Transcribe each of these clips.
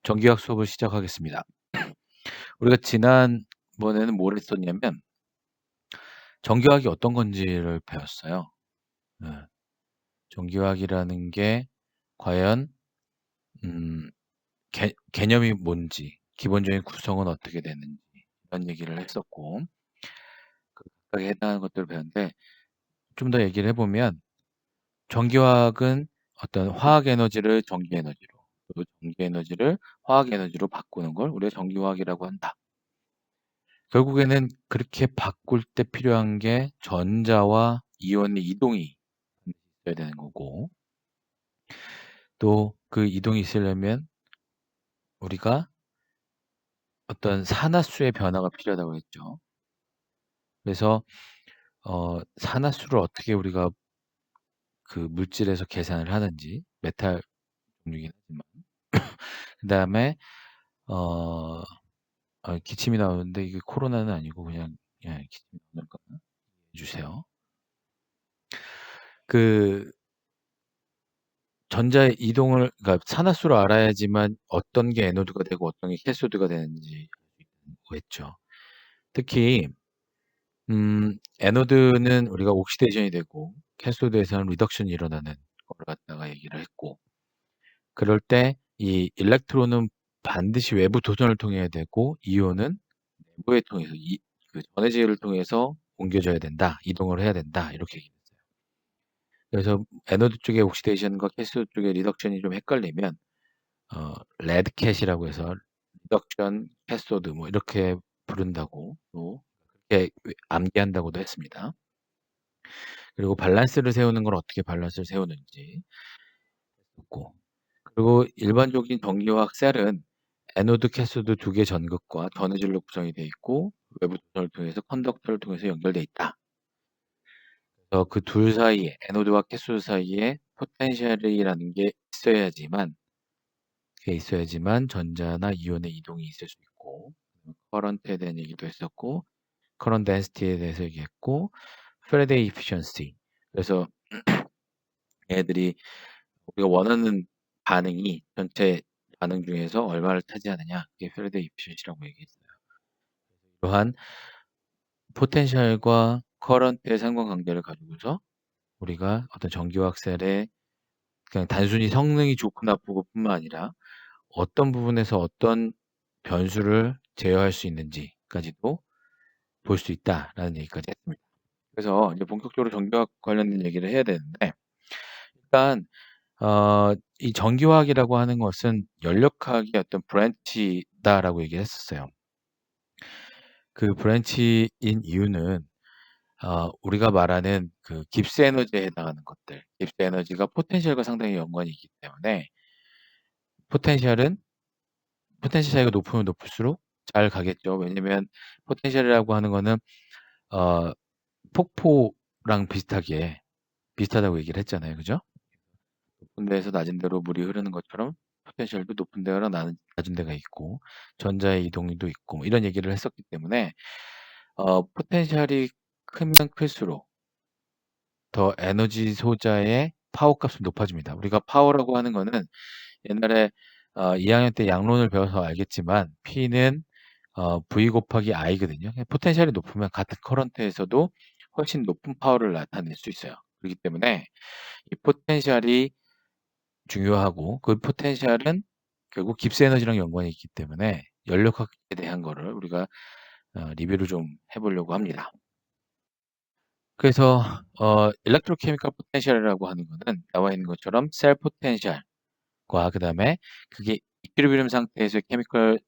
정기학 수업을 시작하겠습니다. 우리가 지난번에는 뭘 했었냐면 정기학이 어떤 건지를 배웠어요. 예. 정기학이라는 게 과연 음 개념이 뭔지, 기본적인 구성은 어떻게 되는지 이런 얘기를 했었고 그 각각에 해당하는 것들을 배웠는데 좀 더 얘기를 해 보면 정기화학은 어떤 화학 에너지를 전기 에너지로 또 전기 에너지를 화학 에너지로 바꾸는 걸 우리가 정기화학이라고 한다. 결국에는 그렇게 바꿀 때 필요한 게 전자와 이온의 이동이 있어야 되는 거고 또 그 이동이 있으려면 우리가 어떤 산화수의 변화가 필요하다고 했죠. 그래서 산화수를 어떻게 우리가 그 물질에서 계산을 하는지 메탈 종류이긴 하지만 그다음에 어 기침이 나오는데 이게 코로나는 아니고 그냥 기침이 나오는 거나 이해해 주세요. 그 전자의 이동을 그러니까 산화수를 알아야지만 어떤 게 에노드가 되고 어떤 게 캐소드가 되는지 했죠. 특히 에노드는 우리가 옥시데이션이 되고 캐소드에서는 리덕션이 일어나는 거를 갖다가 얘기를 했고 그럴 때 이 일렉트론은 반드시 외부 도전을 통해야 되고 이온은 내부에 통해서 그 전해질을 통해서 옮겨져야 된다. 이동을 해야 된다. 이렇게 얘기했어요. 그래서 에노드 쪽의 옥시데이션과 캐소드 쪽의 리덕션이 좀 헷갈리면 레드캣이라고 해서 리덕션 캐소드 뭐 이렇게 부른다고 또 그렇게 암기한다고도 했습니다. 그리고 밸런스를 세우는 걸 어떻게 밸런스를 세우는지 했고 그리고 일반적인 전기화학 셀은 에노드, 캐소드 두 개 전극과 전해질로 구성이 되어 있고 외부 도전을 통해서 컨덕터를 통해서 연결되어 있다. 그래서 그 둘 사이에 에노드와 캐소드 사이에 포텐셜이라는 게 있어야지만 전자나 이온의 이동이 있을 수 있고 커런트에 대한 얘기도 했었고 커런트 덴시티에 대해서 얘기했고 패러데이 이피션시 그래서 얘들이 우리가 원하는 반응이 전체 반응 중에서 얼마를 차지하느냐 그게 패러데이 이피션시라고 얘기했어요. 또한 포텐셜과 커런트의 상관관계를 가지고서 우리가 어떤 전기화학 셀의 그냥 단순히 성능이 좋고 나쁘고 뿐만 아니라 어떤 부분에서 어떤 변수를 제어할 수 있는지까지도 볼 수 있다라는 얘기까지 했습니다. 그래서 이제 본격적으로 전기화학 관련된 얘기를 해야 되는데 일단 이 전기화학이라고 하는 것은 연력학의 어떤 브랜치다라고 얘기를 했었어요. 그 브랜치인 이유는 우리가 말하는 그 깁스 에너지에 해당하는 것들, 깁스 에너지가 포텐셜과 상당히 연관이 있기 때문에 포텐셜은 포텐셜 차이가 높으면 높을수록 잘 가겠죠. 왜냐면 포텐셜이라고 하는 거는 어 폭포랑 비슷하다고 얘기를 했잖아요. 그죠? 높은 데에서 낮은 데로 물이 흐르는 것처럼 포텐셜도 높은 데랑 낮은 데가 있고 전자의 이동도 있고 뭐 이런 얘기를 했었기 때문에 포텐셜이 크면 클수록 더 에너지 소자의 파워 값은 높아집니다. 우리가 파워라고 하는 거는 옛날에 2학년 때 양론을 배워서 알겠지만 P는 V 곱하기 I거든요. 포텐셜이 높으면 같은 커런트에서도 훨씬 높은 파워를 나타낼 수 있어요. 그렇기 때문에 이 포텐셜이 중요하고 그 포텐셜은 결국 깁스 에너지랑 연관이 있기 때문에 연력학에 대한 거를 우리가 리뷰를 좀 해보려고 합니다. 그래서 일렉트로케미컬 포텐셜이라고 하는 거는 나와 있는 것처럼 셀 포텐셜과 그다음에 그게 이퀄리브리엄 상태에서 케미컬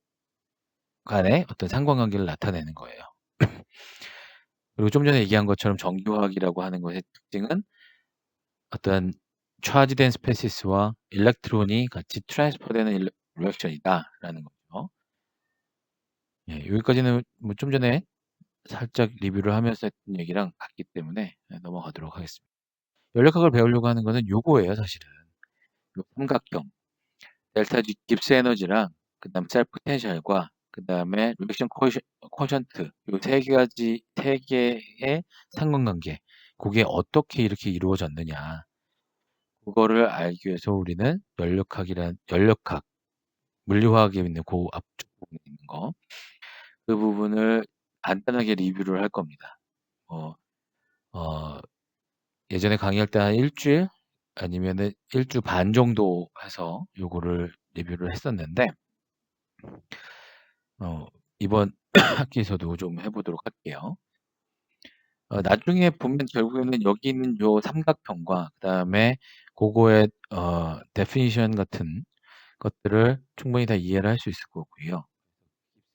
간의 어떤 상관관계를 나타내는 거예요. 그리고 좀 전에 얘기한 것처럼 정기화학이라고 하는 것의 특징은 어떤 차지된 스페시스와 일렉트론이 같이 트랜스퍼되는 리액션이다라는 거죠. 예, 여기까지는 뭐 좀 전에 살짝 리뷰를 하면서 했던 얘기랑 같기 때문에 넘어가도록 하겠습니다. 연력학을 배우려고 하는 거는 요거예요, 사실은. 요 삼각형, 델타 G 깁스 에너지랑 그다음 셀 포텐셜과 그다음에 리액션 쿼션트 요 세 개의 상관관계 그게 어떻게 이렇게 이루어졌느냐 그거를 알기 위해서 우리는 연력학을 물리화학에 있는 그 앞쪽 부분에 있는 거. 그 부분을 간단하게 리뷰를 할 겁니다. 어, 어, 예전에 강의할 때 한 일주일 아니면은 일주 반 정도 해서 요거를 리뷰를 했었는데, 이번 학기에서도 좀 해보도록 할게요. 나중에 보면 결국에는 여기 있는 요 삼각형과 그 다음에 그거의 definition 같은 것들을 충분히 다 이해를 할 수 있을 거고요.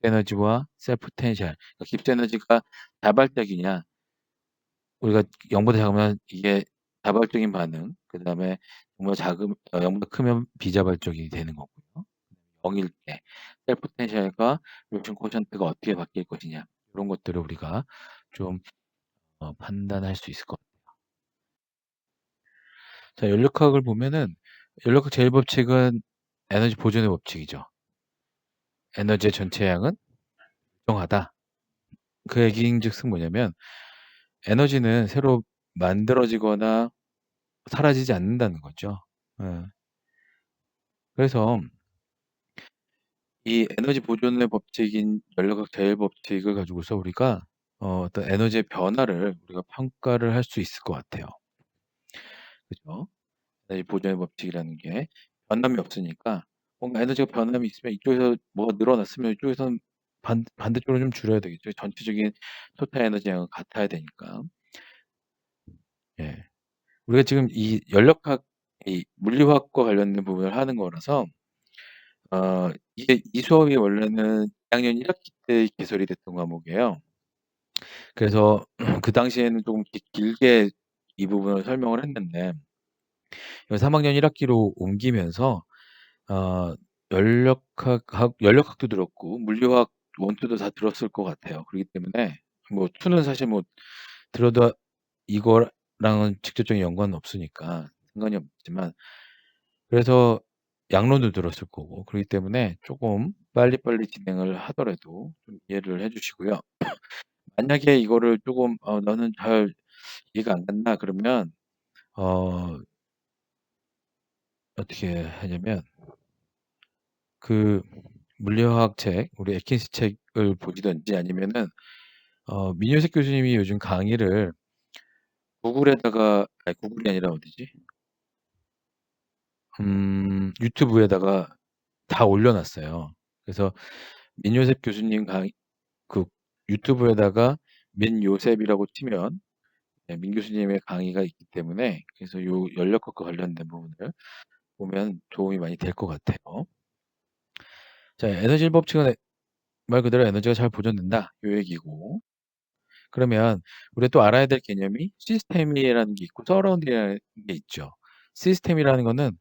에너지와 셀프 포텐셜. 그러니까 깁스 에너지가 자발적이냐, 우리가 0보다 작으면 이게 자발적인 반응, 그 다음에 정말 0보다 크면 비자발적이 되는 거고요. 0일 때 셀프 포텐셜과 요즘 코션트가 어떻게 바뀔 것이냐, 이런 것들을 우리가 좀 판단할 수 있을 것 같아요. 자, 연력학을 보면은 연력학 제1법칙은 에너지 보존의 법칙이죠. 에너지의 전체 양은 일정하다. 그 얘기인즉슨 뭐냐면 에너지는 새로 만들어지거나 사라지지 않는다는 거죠. 예. 그래서 이 에너지 보존의 법칙인 연력학 제1법칙을 가지고서 우리가 어떤 에너지의 변화를 우리가 평가를 할 수 있을 것 같아요. 그죠? 에너지 보존의 법칙이라는 게 변함이 없으니까 뭔가 에너지가 변함이 있으면 이쪽에서 뭐가 늘어났으면 이쪽에서는 반대쪽으로 좀 줄여야 되겠죠. 전체적인 토탈 에너지 양은 같아야 되니까. 예. 우리가 지금 이 연력학, 이 물리화학과 관련된 부분을 하는 거라서 이게 이 수업이 원래는 2학년 1학기 때 개설이 됐던 과목이에요. 그래서 그 당시에는 조금 길게 이 부분을 설명을 했는데 3학년 1학기로 옮기면서 연력학도 들었고 물리화학 1, 2도 다 들었을 것 같아요. 그렇기 때문에 뭐 2는 사실 뭐 들어도 이거랑은 직접적인 연관은 없으니까 상관이 없지만, 그래서 양론도 들었을 거고, 그렇기 때문에 조금 빨리빨리 진행을 하더라도 좀 이해를 해주시고요. 만약에 이거를 조금 나는 잘 이해가 안 간다 그러면 어, 어떻게 하냐면 그 물리화학 책, 우리 애킨스 책을 보시든지 아니면은 민효색 교수님이 요즘 강의를 구글에다가, 아니 구글이 아니라 어디지? 유튜브에다가 다 올려놨어요. 그래서 민요셉 교수님 강의, 그 유튜브에다가 민요셉이라고 치면 민 교수님의 강의가 있기 때문에, 그래서 요 연력학과 관련된 부분을 보면 도움이 많이 될 것 같아요. 자, 에너지 법칙은 말 그대로 에너지가 잘 보존된다, 요 얘기고. 그러면 우리가 또 알아야 될 개념이 시스템이라는 게 있고 서라운드라는 게 있죠. 시스템이라는 거는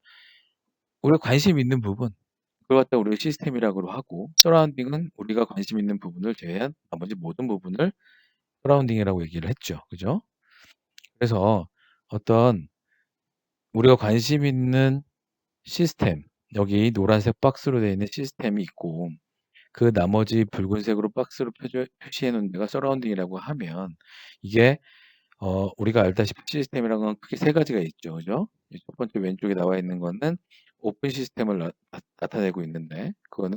우리가 관심 있는 부분, 그걸 갖다 우리가 시스템이라고 하고, 서라운딩은 우리가 관심 있는 부분을 제외한 나머지 모든 부분을 서라운딩이라고 얘기를 했죠. 그죠? 그래서 어떤 우리가 관심 있는 시스템, 여기 노란색 박스로 되어 있는 시스템이 있고, 그 나머지 붉은색으로 박스로 표시해 놓은 데가 서라운딩이라고 하면, 이게 우리가 알다시피 시스템이라는 건 크게 세 가지가 있죠. 그죠? 첫 번째 왼쪽에 나와 있는 거는 오픈 시스템을 나타내고 있는데, 그거는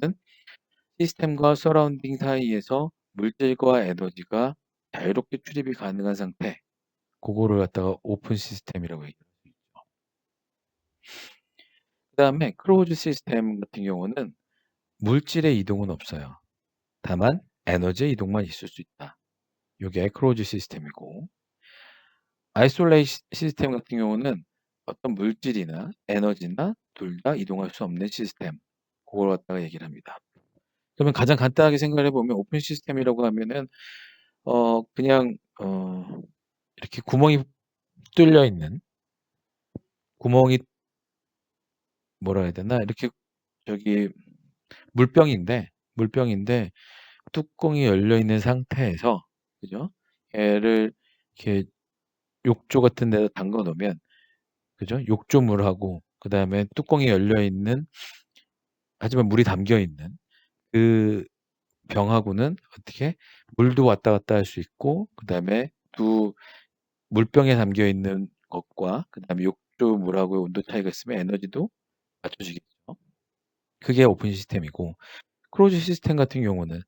시스템과 서라운딩 사이에서 물질과 에너지가 자유롭게 출입이 가능한 상태, 그거를 갖다가 오픈 시스템이라고 얘기해요. 그 다음에 크로우즈 시스템 같은 경우는 물질의 이동은 없어요. 다만 에너지의 이동만 있을 수 있다. 이게 크로우즈 시스템이고, 아이솔레이트 시스템 같은 경우는 어떤 물질이나 에너지나 둘 다 이동할 수 없는 시스템, 그걸 갖다가 얘기를 합니다. 그러면 가장 간단하게 생각을 해보면 오픈 시스템이라고 하면은 그냥 이렇게 구멍이 뚫려 있는, 구멍이 뭐라 해야 되나, 이렇게 저기 물병인데 뚜껑이 열려 있는 상태에서, 그죠? 얘를 이렇게 욕조 같은 데다 담가 놓으면, 그죠? 욕조물하고 그 다음에 뚜껑이 열려 있는, 하지만 물이 담겨 있는 그 병하고는 어떻게 물도 왔다 갔다 할 수 있고, 그 다음에 두 물병에 담겨 있는 것과 그 다음에 욕조물하고의 온도 차이가 있으면 에너지도 맞춰지겠죠. 그게 오픈 시스템이고, 클로즈 시스템 같은 경우는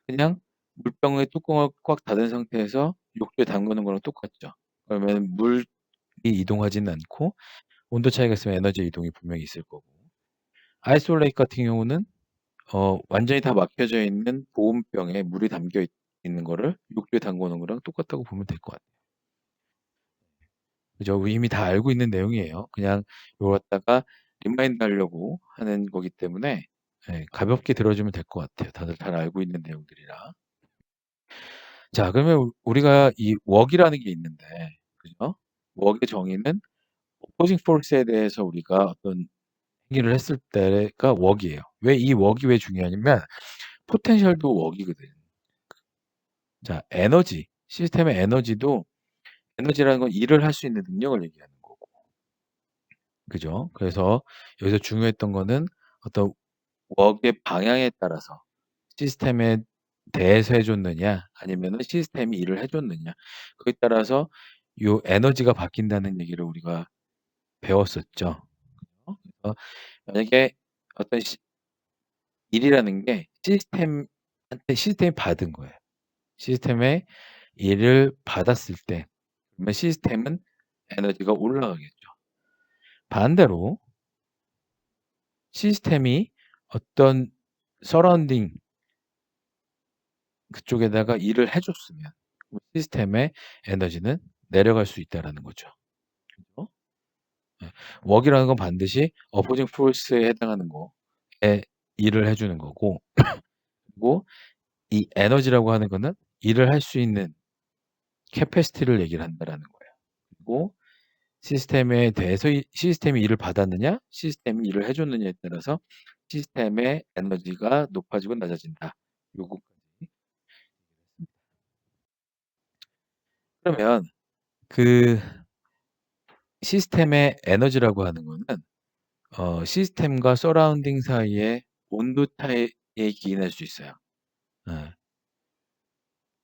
그냥 물병의 뚜껑을 꽉 닫은 상태에서 욕조에 담그는 거랑 똑같죠. 그러면 물이 이동하지는 않고 온도 차이가 있으면 에너지 이동이 분명히 있을 거고. 아이솔레이트 같은 경우는 완전히 다 막혀져 있는 보온병에 물이 담겨 있는 거를 욕조에 담궈 놓은 거랑 똑같다고 보면 될 것 같아요. 그죠? 우리 이미 다 알고 있는 내용이에요. 그냥 요거 갖다가 리마인드 하려고 하는 거기 때문에 예, 가볍게 들어주면 될 것 같아요. 다들 잘 알고 있는 내용들이라. 자, 그러면 우리가 이 웍이라는 게 있는데, 그죠? 웍의 정의는 opposing force에 대해서 우리가 어떤 행위를 했을 때가 웍이에요. 왜 이 웍이 왜 중요하냐면 포텐셜도 웍이거든. 자, 에너지, 시스템의 에너지도 에너지라는 건 일을 할 수 있는 능력을 얘기하는 거고. 그죠? 그래서 여기서 중요했던 거는 어떤 웍의 방향에 따라서 시스템에 대해서 해줬느냐, 아니면은 시스템이 일을 해줬느냐. 그에 따라서 요 에너지가 바뀐다는 얘기를 우리가 배웠었죠. 그래서 만약에 어떤 일이라는 게 시스템이 받은 거예요. 시스템에 일을 받았을 때, 그러면 시스템은 에너지가 올라가겠죠. 반대로 시스템이 어떤 서라운딩 그쪽에다가 일을 해줬으면 시스템의 에너지는 내려갈 수 있다라는 거죠. 그죠? 네. 웍이라는 건 반드시 어포징 포스에 해당하는 거에 일을 해주는 거고, 그리고 이 에너지라고 하는 거는 일을 할 수 있는 캐패시티를 얘기를 한다라는 거예요. 그리고 시스템에 대해서 시스템이 일을 받았느냐, 시스템이 일을 해줬느냐에 따라서 시스템의 에너지가 높아지고 낮아진다. 요거까지. 그러면 그 시스템의 에너지라고 하는 거는 시스템과 서라운딩 사이의 온도 차이에 기인할 수 있어요. 예.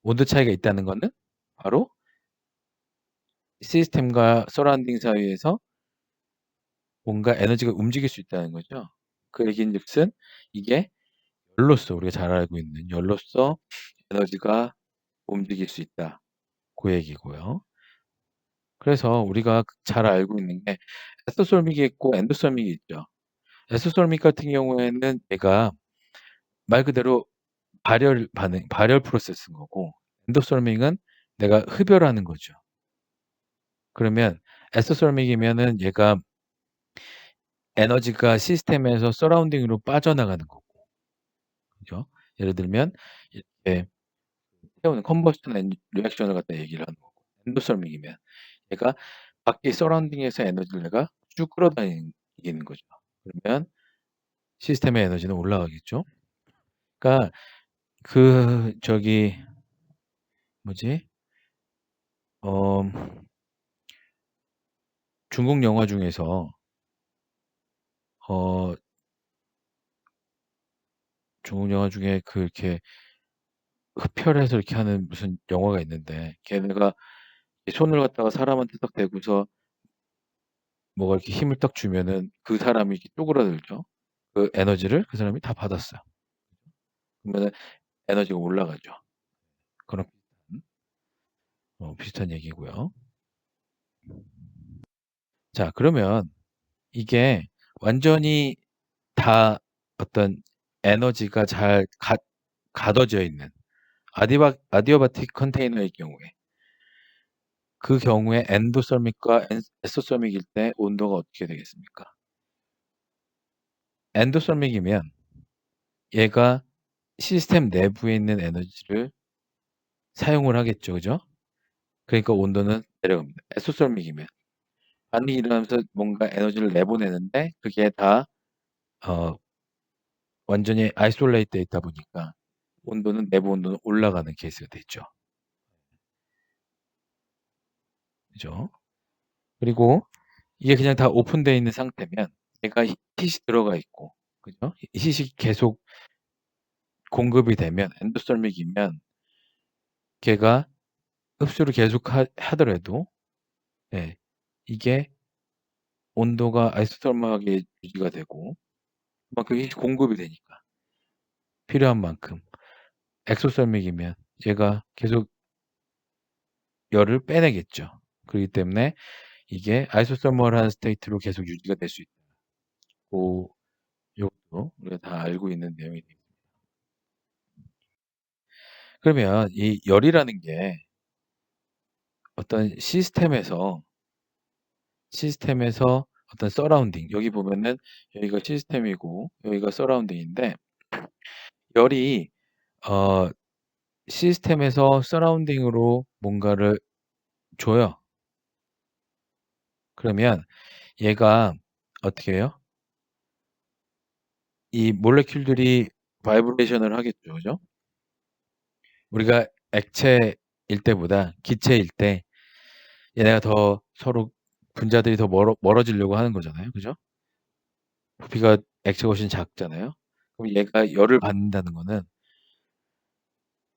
온도 차이가 있다는 거는 바로 시스템과 서라운딩 사이에서 뭔가 에너지가 움직일 수 있다는 거죠. 그 얘기인즉슨 이게 열로서 우리가 잘 알고 있는 열로서 에너지가 움직일 수 있다. 그 얘기고요. 그래서 우리가 잘 알고 있는 게 엑소솔믹이 있고 엔도솔믹이 있죠. 엑소솔믹 같은 경우에는 얘가 말 그대로 발열 반응, 발열 프로세스인 거고, 엔도솔믹은 내가 흡열하는 거죠. 그러면 엑소솔믹이면은 얘가 에너지가 시스템에서 서라운딩으로 빠져나가는 거고, 그죠? 예를 들면 이렇게 태우는 컨버션 리액션을 갖다 얘기를 하는 거고, 엔도솔믹이면 얘가 밖에 서라운딩에서 에너지를 내가 쭉 끌어다니는 거죠. 그러면 시스템의 에너지는 올라가겠죠. 그러니까 그 저기 뭐지? 어, 중국 영화 중에서 어, 중국 영화 중에 그렇게 흡혈해서 이렇게 하는 무슨 영화가 있는데 걔네가 손을 갖다가 사람한테 딱 대고서 뭐가 이렇게 힘을 딱 주면은 그 사람이 이렇게 쪼그라들죠. 그 에너지를 그 사람이 다 받았어요. 그러면은 에너지가 올라가죠. 그런 비슷한 얘기고요. 자, 그러면 이게 완전히 다 어떤 에너지가 잘 가둬져 있는 아디아바틱 컨테이너의 경우에 그 경우에 엔도솔믹과 엑소솔믹일 때 온도가 어떻게 되겠습니까? 엔도솔믹이면 얘가 시스템 내부에 있는 에너지를 사용을 하겠죠. 그죠? 그러니까 온도는 내려갑니다. 엑소솔믹이면 반응이 일어나면서 뭔가 에너지를 내보내는데 그게 다 어, 완전히 아이솔레이트 돼 있다 보니까 내부 온도는 올라가는 케이스가 되죠. 그죠? 그리고 이게 그냥 다 오픈되어 있는 상태면 얘가 힛이 들어가 있고, 그죠? 힛이 계속 공급이 되면 엔도솔믹이면 걔가 흡수를 계속 하더라도 예, 이게 온도가 아이소솔하게 유지가 되고 그만큼 이 공급이 되니까. 필요한 만큼. 엑소설믹이면 얘가 계속 열을 빼내겠죠. 그렇기 때문에 이게 아이소서멀한 스테이트로 계속 유지가 될 수 있다. 고 요것도 우리가 다 알고 있는 내용이 됩니다. 그러면 이 열이라는 게 어떤 시스템에서 어떤 서라운딩, 여기 보면은 여기가 시스템이고 여기가 서라운딩인데, 열이 어 시스템에서 서라운딩으로 뭔가를 줘요. 그러면 얘가 어떻게 해요? 이 몰레큘들이 바이브레이션을 하겠죠. 그죠? 우리가 액체일 때보다 기체일 때 얘네가 더 서로 분자들이 더 멀어지려고 하는 거잖아요. 그죠? 부피가 액체가 훨씬 작잖아요. 그럼 얘가 열을 받는다는 거는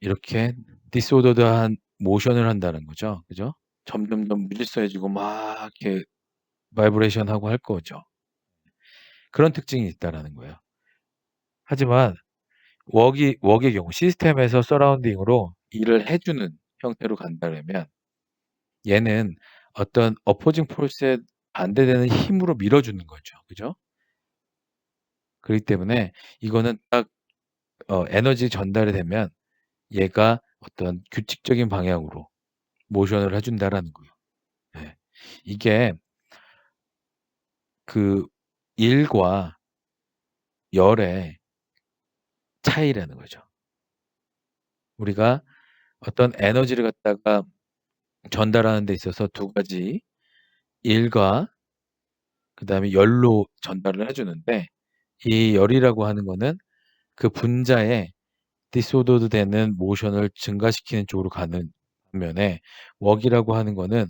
이렇게 디스오더드한 모션을 한다는 거죠. 그죠? 점점점 무질서해지고 막 이렇게 바이브레이션 하고 할 거죠. 그런 특징이 있다라는 거예요. 하지만 웍의 경우 시스템에서 서라운딩으로 일을 해주는 형태로 간다면 얘는 어떤 어포징 폴스에 반대되는 힘으로 밀어주는 거죠. 그죠? 그렇기 때문에 이거는 딱 에너지 전달이 되면 얘가 어떤 규칙적인 방향으로 모션을 해준다라는 거예요. 네. 이게 그 일과 열의 차이라는 거죠. 우리가 어떤 에너지를 갖다가 전달하는 데 있어서 두 가지 일과 그다음에 열로 전달을 해주는데, 이 열이라고 하는 거는 그 분자의 디소더드 되는 모션을 증가시키는 쪽으로 가는 반면에, 웍이라고 하는 거는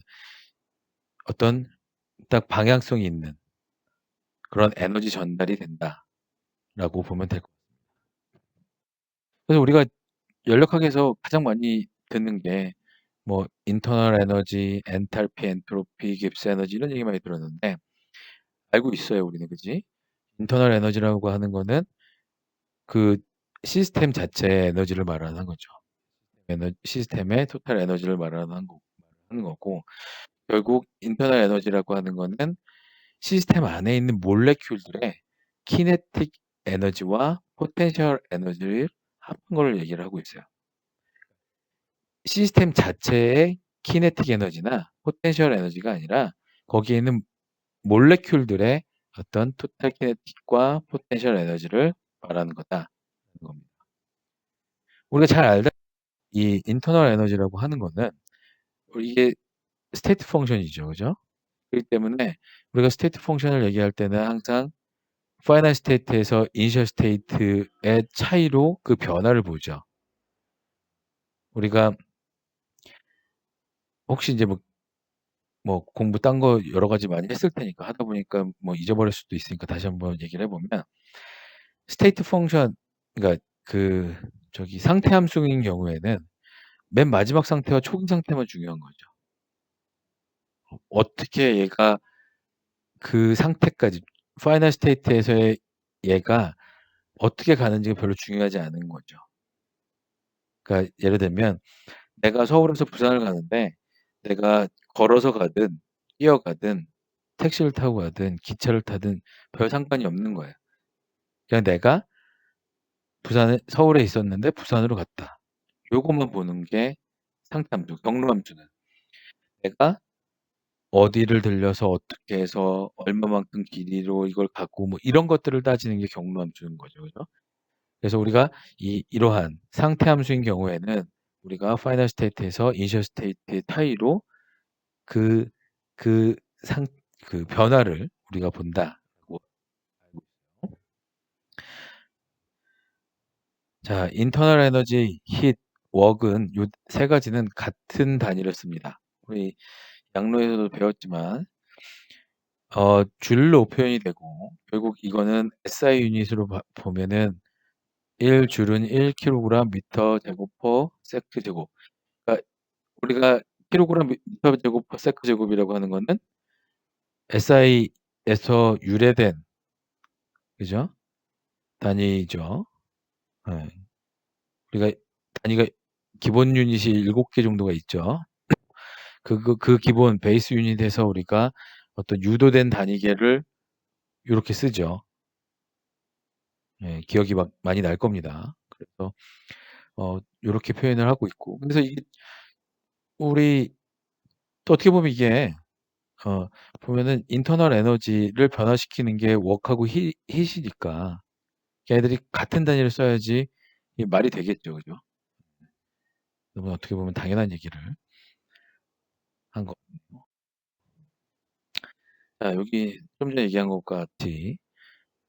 어떤 딱 방향성이 있는 그런 에너지 전달이 된다라고 보면 될 것 같아요. 그래서 우리가 연력학에서 가장 많이 듣는 게 뭐 인터널 에너지, 엔탈피, 엔트로피, 깁스 에너지 이런 얘기 많이 들었는데, 알고 있어요 우리는. 그지? 인터널 에너지라고 하는 거는 그 시스템 자체의 에너지를 말하는 거죠. 시스템의 토탈 에너지를 하는 거고, 결국 인터널 에너지라고 하는 거는 시스템 안에 있는 몰레큘들의 키네틱 에너지와 포텐셜 에너지를 합한 걸 얘기를 하고 있어요. 시스템 자체의 키네틱 에너지나 포텐셜 에너지가 아니라 거기에 있는 몰레큘들의 어떤 토탈 키네틱과 포텐셜 에너지를 말하는 거다라는 겁니다. 우리가 잘 알다 이 인터널 에너지라고 하는 거는 이게 스테이트 펑션이죠. 그죠? 그렇기 때문에 우리가 스테이트 펑션을 얘기할 때는 항상 파이널 스테이트에서 이니셜 스테이트의 차이로 그 변화를 보죠. 우리가 혹시 이제 뭐 공부 딴 거 여러 가지 많이 했을 테니까, 하다 보니까 뭐 잊어버릴 수도 있으니까 다시 한번 얘기를 해보면, 스테이트 펑션, 그러니까 그 저기 상태 함수인 경우에는 맨 마지막 상태와 초기 상태만 중요한 거죠. 어떻게 얘가 그 상태까지 파이널 스테이트에서의 얘가 어떻게 가는지가 별로 중요하지 않은 거죠. 그러니까 예를 들면 내가 서울에서 부산을 가는데, 내가 걸어서 가든 뛰어가든 택시를 타고 가든 기차를 타든 별 상관이 없는 거예요. 그냥 내가 서울에 있었는데 부산으로 갔다. 요것만 보는 게 상태함수, 경로함수는. 내가 어디를 들려서 어떻게 해서 얼마만큼 길이로 이걸 가고 뭐 이런 것들을 따지는 게 경로함수인 거죠. 그죠? 그래서 우리가 이러한 상태함수인 경우에는 우리가 파이널 스테이트에서 이니셜 스테이트의 차이로 그, 그 그 변화를 우리가 본다고 알고 있어요. 자, 인터널 에너지, 힛, 웍은 요 세 가지는 같은 단위를 씁니다. 우리 양로에서도 배웠지만 줄로 표현이 되고, 결국 이거는 SI 유닛으로 보면은 1줄은 1kg 미터 제곱 퍼 세크 제곱. 그러니까 우리가 킬로그램 미터 제곱 퍼 세크 제곱이라고 하는 거는 SI에서 유래된, 그죠? 단위죠. 예. 우리가 단위가 기본 유닛이 7개 정도가 있죠. 그 기본 베이스 유닛에서 우리가 어떤 유도된 단위계를 요렇게 쓰죠. 예, 기억이 막 많이 날 겁니다. 그래서 요렇게 표현을 하고 있고. 그래서 이게 우리 또 어떻게 보면 이게 보면은 인터널 에너지를 변화시키는 게 워크하고 hit이니까 걔네들이 같은 단위를 써야지 이게 말이 되겠죠. 그죠? 그러면 어떻게 보면 당연한 얘기를 한 거. 자, 여기 좀 전에 얘기한 것과 같이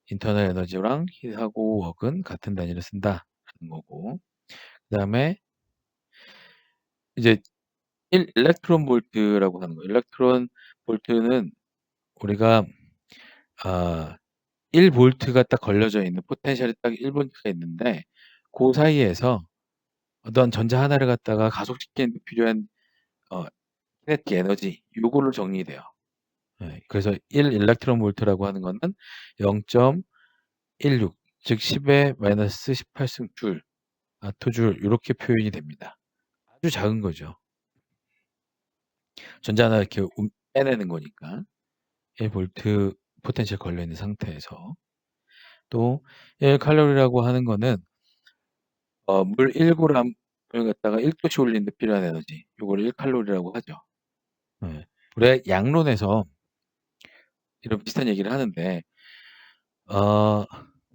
인터널 에너지랑 hit하고 워크는 같은 단위를 쓴다라는 거고. 그다음에 이제 1 일렉트론 볼트라고 하는 거예요. 일렉트론 볼트는 우리가 아 1 볼트가 딱 걸려져 있는 포텐셜이 딱 1 볼트가 있는데 고 사이에서 어떤 전자 하나를 갖다가 가속시키는 데 필요한 어 키네틱 에너지 요거를 정의돼요. 예. 그래서 1 일렉트론 볼트라고 하는 거는 0.16 즉 10의 마이너스 18승 줄, 아토줄 요렇게 표현이 됩니다. 아주 작은 거죠. 전자 하나 이렇게 빼내는 거니까. 1 볼트 포텐셜 걸려 있는 상태에서. 또 1 칼로리라고 하는 거는 물 1 그램을 갖다가 1 도씨 올리는 데 필요한 에너지 요거를 1 칼로리라고 하죠. 예. 우리가 양론에서 이런 비슷한 얘기를 하는데 어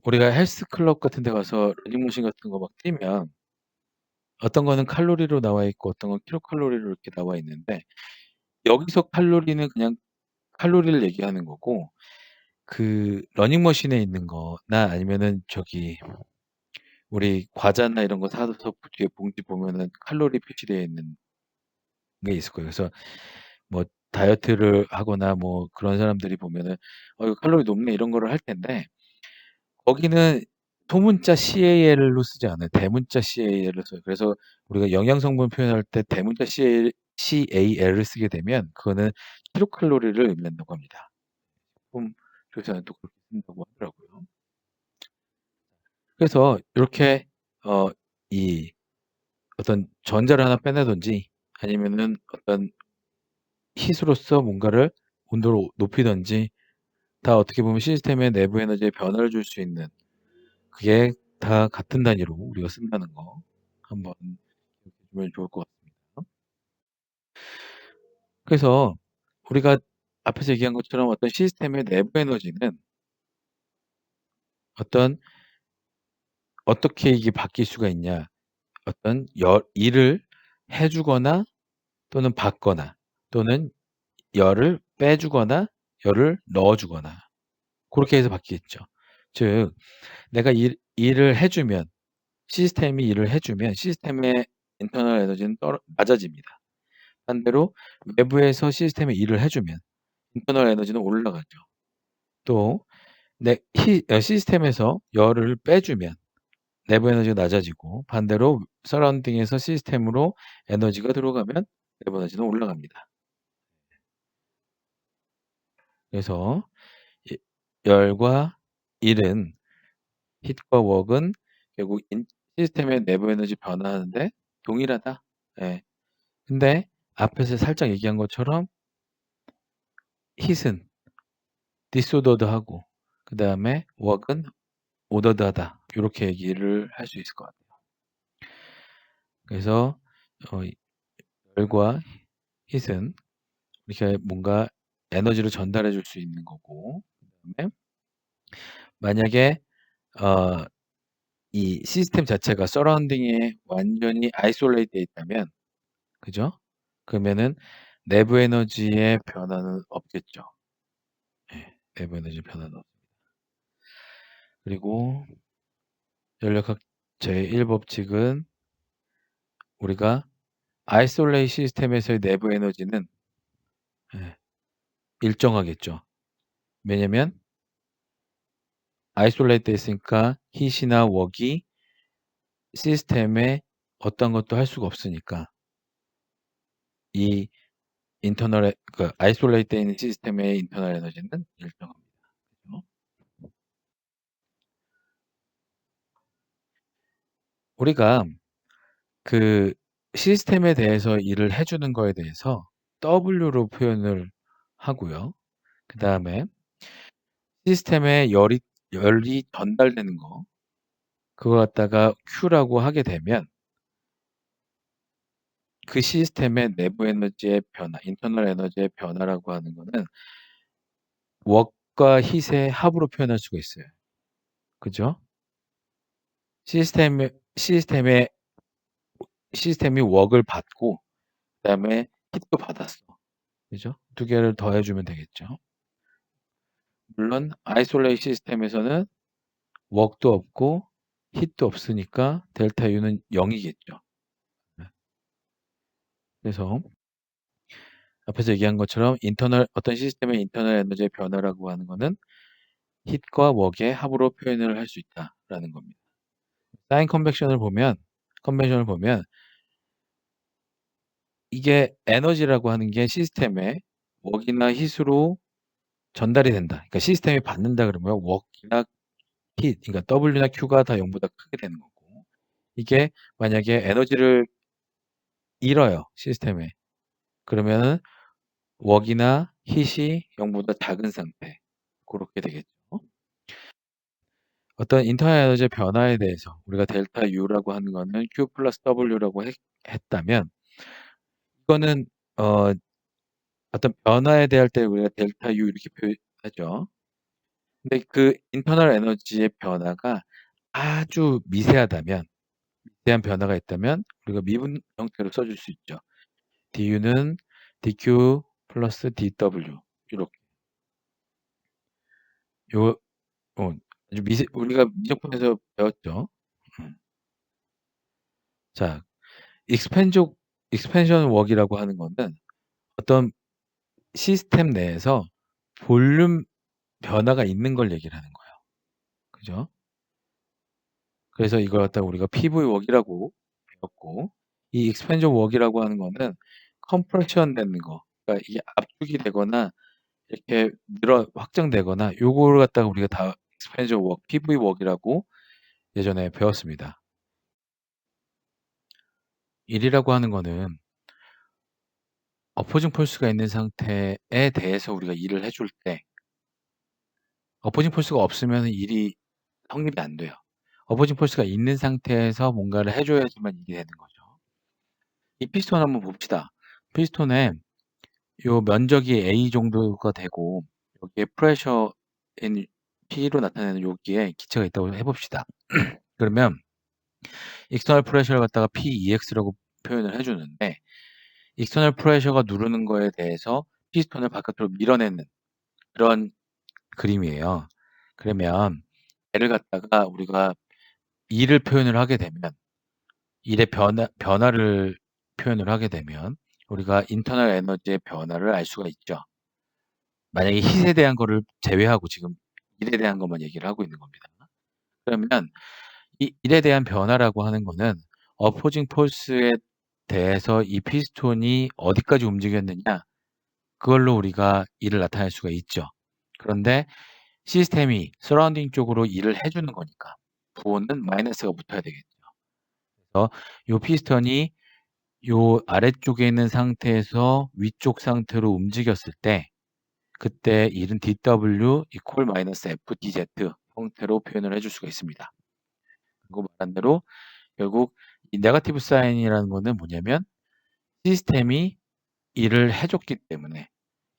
우리가 헬스 클럽 같은 데 가서 러닝머신 같은 거 막 뛰면 어떤 거는 칼로리로 나와 있고 어떤 건 킬로칼로리로 이렇게 나와 있는데 여기서 칼로리는 그냥 칼로리를 얘기하는 거고 그 러닝머신에 있는 거나 아니면은 저기 우리 과자나 이런 거 사서 뒤에 봉지 보면은 칼로리 표시되어 있는 게 있을 거예요. 그래서 뭐 다이어트를 하거나 뭐 그런 사람들이 보면은 이거 칼로리 높네." 이런 거를 할 텐데 거기는 소문자 CAL로 쓰지 않아요. 대문자 CAL로 써요. 그래서 우리가 영양 성분 표현할 때 대문자 CAL을 쓰게 되면 그거는 킬로칼로리를 의미한다고 합니다. 식품 조사는 또 그렇게 쓴다고 하더라고요. 그래서 요렇게 이 어떤 전자를 하나 빼내든지 아니면은 어떤 hit으로서 뭔가를 온도를 높이든지 다 어떻게 보면 시스템의 내부 에너지에 변화를 줄 수 있는 그게 다 같은 단위로 우리가 쓴다는 거 한번 기억해 주면 좋을 것 같습니다. 그래서 우리가 앞에서 얘기한 것처럼 어떤 시스템의 내부 에너지는 어떤 어떻게 이게 바뀔 수가 있냐. 어떤 일을 해 주거나 또는 받거나 또는 열을 빼 주거나 열을 넣어 주거나 고렇게 해서 바뀌겠죠. 즉 내가 일을 해 주면 시스템이 일을 해 주면 시스템의 인터널 에너지는 낮아집니다. 반대로 외부에서 시스템에 일을 해 주면 인터널 에너지는 올라가죠. 또 시스템에서 열을 빼 주면 내부 에너지가 낮아지고 반대로 서라운딩에서 시스템으로 에너지가 들어가면 내부 에너지는 올라갑니다. 그래서 이 열과 일은 hit과 work은 결국 시스템의 내부 에너지 변화하는 데 동일하다. 예. 근데 앞에서 살짝 얘기한 것처럼 hit은 disordered하고 그다음에 work은 ordered하다. 요렇게 얘기를 할 수 있을 것 같아요. 그래서 어 열과 hit은 이렇게 뭔가 에너지를 전달해 줄 수 있는 거고 그다음에 만약에 어 이 시스템 자체가 서라운딩에 완전히 아이솔레이트 돼 있다면 그죠? 그러면은 내부 에너지의 변화는 없겠죠. 예. 내부 에너지 변화는 없습니다. 그리고 전력학 제1 법칙은 우리가 아이솔레이트 시스템에서의 내부 에너지는 예 일정하겠죠. 왜냐면 아이솔레이트 돼 있으니까 hit이나 work이 시스템에 어떤 것도 할 수가 없으니까 이 인터널 그 아이솔레이트 돼 있는 시스템의 인터널 에너지는 일정합니다. 그죠? 우리가 그 시스템에 대해서 일을 해 주는 거에 대해서 W로 표현을 하고요. 그다음에 시스템에 열이 전달되는 거 그걸 갖다가 Q라고 하게 되면 그 시스템의 내부 에너지의 변화, 인터널 에너지의 변화라고 하는 거는 work과 hit의 합으로 표현할 수가 있어요. 그죠? 시스템에 시스템에 시스템이 work을 받고 그다음에 hit도 받았어. 그죠? 두 개를 더해 주면 되겠죠. 물론 아이솔레이트 시스템에서는 work도 없고 hit도 없으니까 델타 U는 0이겠죠. 그래서 앞에서 얘기한 것처럼 어떤 시스템의 인터널 에너지의 변화라고 하는 거는 hit과 work의 합으로 표현을 할 수 있다라는 겁니다. 사인 컨벤션을 보면 이게 에너지라고 하는 게 시스템에 work이나 hit으로 전달이 된다. 그러니까 시스템이 받는다 그러면 work이나 hit, 그러니까 W나 Q가 다 0보다 크게 되는 거고 이게 만약에 에너지를 잃어요. 시스템에. 그러면은 work이나 hit이 0보다 작은 상태. 그렇게 되겠죠. 어떤 인터널 에너지의 변화에 대해서 우리가 델타 U라고 하는 거는 Q 플러스 W라고 했다면 이거는 어, 어떤 변화에 대할 때 우리가 델타 U 이렇게 표현하죠. 근데 그 인터널 에너지의 변화가 아주 미세한 변화가 있다면 우리가 미분 형태로 써줄 수 있죠. DU는 DQ 플러스 DW 이렇게 요 아주 우리가 미적분에서 배웠죠. 자, 익스펜션 웍이라고 하는 거는 어떤 시스템 내에서 볼륨 변화가 있는 걸 얘기를 하는 거예요. 그죠? 그래서 이걸 갖다가 우리가 PV 웍이라고 배웠고 이 익스펜션 웍이라고 하는 거는 컴프레션 되는 거. 그러니까 이게 압축이 되거나 이렇게 확장되거나 요거를 갖다가 우리가 다 익스펜션 웍, PV 웍이라고 예전에 배웠습니다. 일이라고 하는 거는 어포징 폴스가 있는 상태에 대해서 우리가 일을 해줄 때 어포징 폴스가 없으면 일이 성립이 안 돼요. 어포징 폴스가 있는 상태에서 뭔가를 해줘야지만 일이 되는 거죠. 이 피스톤 한번 봅시다. 피스톤에 요 면적이 A 정도가 되고 여기에 프레셔 in P로 나타내는 여기에 기체가 있다고 해봅시다. 그러면 익스터널 프레셔를 갖다가 PEX라고 표현을 해주는데 익스터널 프레셔가 누르는 거에 대해서 피스톤을 바깥으로 밀어내는 그런 그림이에요. 그러면 얘를 갖다가 우리가 일을 표현을 하게 되면 일의 변화를 표현을 하게 되면 우리가 인터널 에너지의 변화를 알 수가 있죠. 만약에 hit에 대한 거를 제외하고 지금 일에 대한 것만 얘기를 하고 있는 겁니다. 그러면 이 일에 대한 변화라고 하는 거는 어포징 폴스에 대해서 이 피스톤이 어디까지 움직였느냐 그걸로 우리가 일을 나타낼 수가 있죠. 그런데 시스템이 서라운딩 쪽으로 일을 해주는 거니까 부호는 마이너스가 붙어야 되겠죠. 그래서 이 피스톤이 요 아래쪽에 있는 상태에서 위쪽 상태로 움직였을 때 그때 일은 dw equal 마이너스 fdz 형태로 표현을 해줄 수가 있습니다. 그리고 말한 대로 결국 이 네거티브 사인이라는 거는 뭐냐면 시스템이 일을 해줬기 때문에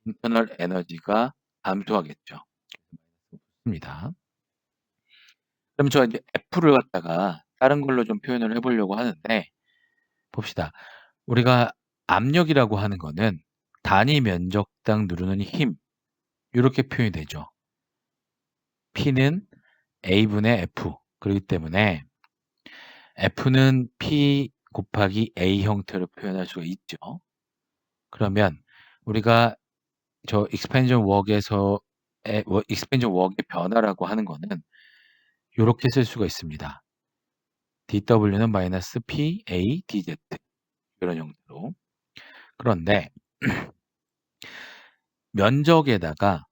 인터널 에너지가 감소하겠죠. 입니다. 그럼 저 이제 F를 갖다가 다른 걸로 좀 표현을 해보려고 하는데 봅시다. 우리가 압력이라고 하는 거는 단위 면적당 누르는 힘 이렇게 표현이 되죠. P는 A분의 F 그렇기 때문에 F는 P 곱하기 A 형태로 표현할 수가 있죠. 그러면 우리가 저 익스펜션 웍의 변화라고 하는 거는 이렇게 쓸 수가 있습니다. dW는 마이너스 P, A, dZ 이런 형태로. 그런데 면적에다가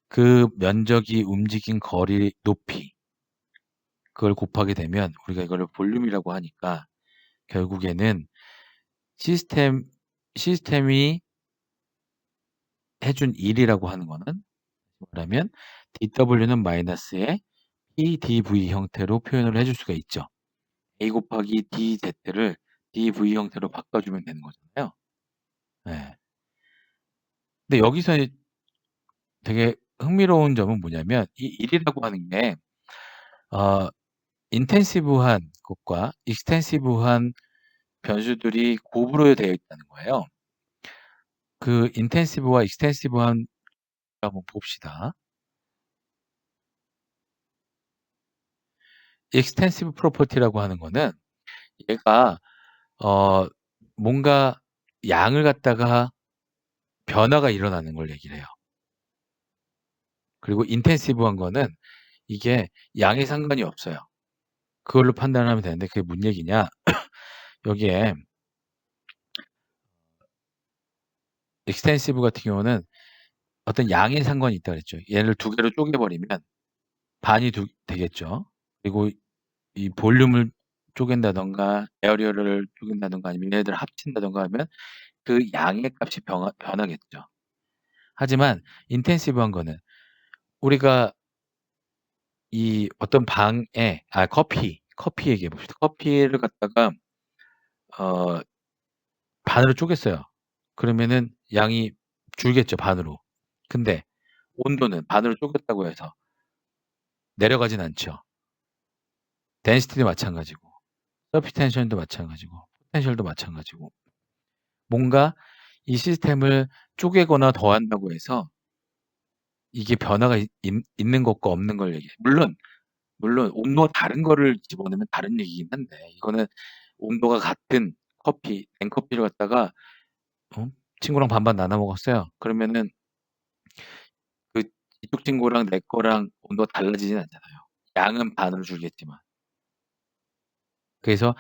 그 면적이 움직인 거리 높이 그걸 곱하게 되면 우리가 이거를 볼륨이라고 하니까 결국에는 시스템이 해준 일이라고 하는 거는 뭐냐면 dw는 마이너스의 pdv 형태로 표현을 해줄 수가 있죠. a 곱하기 dz를 dv 형태로 바꿔주면 되는 거잖아요. 네. 근데 여기서 되게 흥미로운 점은 뭐냐면 이 일이라고 하는 게 인텐시브한 것과 익스텐시브한 변수들이 곱으로 되어 있다는 거예요. 그 인텐시브와 익스텐시브한 한번 봅시다. 익스텐시브 프로퍼티라고 하는 거는 얘가 뭔가 양을 갖다가 변화가 일어나는 걸 얘기를 해요. 그리고 인텐시브한 거는 이게 양에 상관이 없어요. 그걸로 판단하면 되는데 그게 뭔 얘기냐? 여기에 익스텐시브 같은 경우는 어떤 양에 상관이 있다 그랬죠. 얘를 두 개로 쪼개버리면 반이 되겠죠. 그리고 이 볼륨을 쪼갠다던가 에어리어를 쪼갠다던가 아니면 얘네들을 합친다던가 하면 그 양의 값이 변하겠죠. 하지만 인텐시브한 거는 우리가 이 어떤 방에 커피 얘기해 봅시다. 커피를 갖다가 반으로 쪼갰어요. 그러면은 양이 줄겠죠, 반으로. 근데 온도는 반으로 쪼갰다고 해서 내려가진 않죠. 덴시티도 마찬가지고 서피스 텐션도 마찬가지고 포텐셜도 마찬가지고 뭔가 이 시스템을 쪼개거나 더한다고 해서 이게 변화가 있는 것과 없는 걸 얘기해요. 물론 온도가 다른 거를 집어넣으면 다른 얘기긴 한데 이거는 온도가 같은 냉커피를 갖다가 친구랑 반반 나눠 먹었어요. 그러면은 그 이쪽 친구랑 내 거랑 온도가 달라지진 않잖아요. 양은 반으로 줄겠지만. 그래서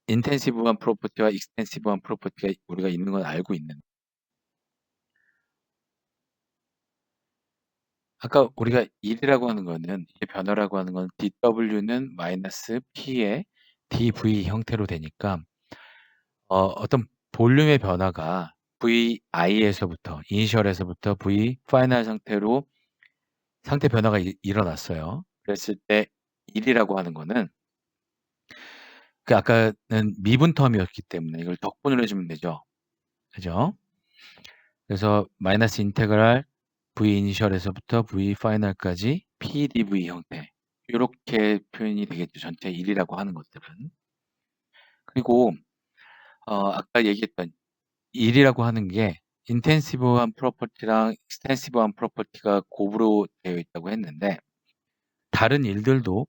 인텐시브한 프로퍼티와 익스텐시브한 프로퍼티가 우리가 있는 건 알고 있는데 아까 우리가 일이라고 하는 거는 이게 변화라고 하는 건 dw는 마이너스 p의 dv 형태로 되니까 어떤 볼륨의 변화가 vi에서부터 이니셜에서부터 v 파이널 상태로 상태 변화가 일어났어요. 그랬을 때 일이라고 하는 거는 그 아까는 미분 텀이었기 때문에 이걸 덕분을 해주면 되죠. 그죠? 그래서 마이너스 인테그랄 v 이니셜에서부터 v 파이널까지 pdv 형태 이렇게 표현이 되겠죠. 전체 1이라고 하는 것들은. 그리고 아까 얘기했던 1이라고 하는 게 인텐시브한 프로퍼티랑 익스텐시브한 프로퍼티가 곱으로 되어 있다고 했는데 다른 일들도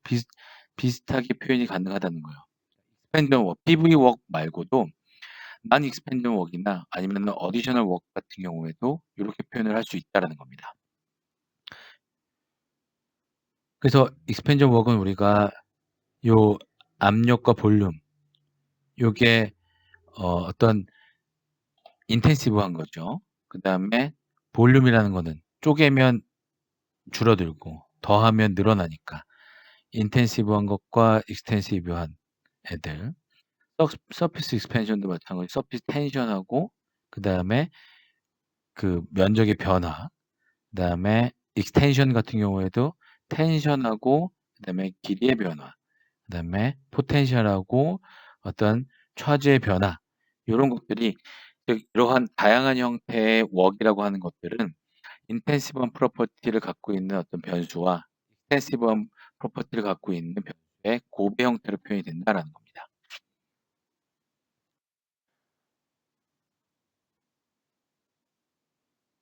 비슷하게 표현이 가능하다는 거예요. 익스펜전 워크, PV 워크 말고도 난 익스펜전 워크이나 아니면 어디셔널 워크 같은 경우에도 이렇게 표현을 할 수 있다는 겁니다. 그래서 익스펜전 워크는 우리가 요 압력과 볼륨 요게 어떤 인텐시브한 거죠. 그 다음에 볼륨이라는 거는 쪼개면 줄어들고 더하면 늘어나니까 인텐시브한 것과 익스텐시브한 애들 서피스 익스펜션도 마찬가지 서피스 텐션하고 그 다음에 그 면적의 변화 그 다음에 익스텐션 같은 경우에도 텐션하고 그 다음에 길이의 변화 그 다음에 포텐셜하고 어떤 차지의 변화 이런 것들이 즉 이러한 다양한 형태의 웍이라고 하는 것들은 인텐시브한 프로퍼티를 갖고 있는 어떤 변수와 익스텐시브한 프로퍼티를 갖고 있는 변수의 곱의 형태로 표현이 된다라는 겁니다.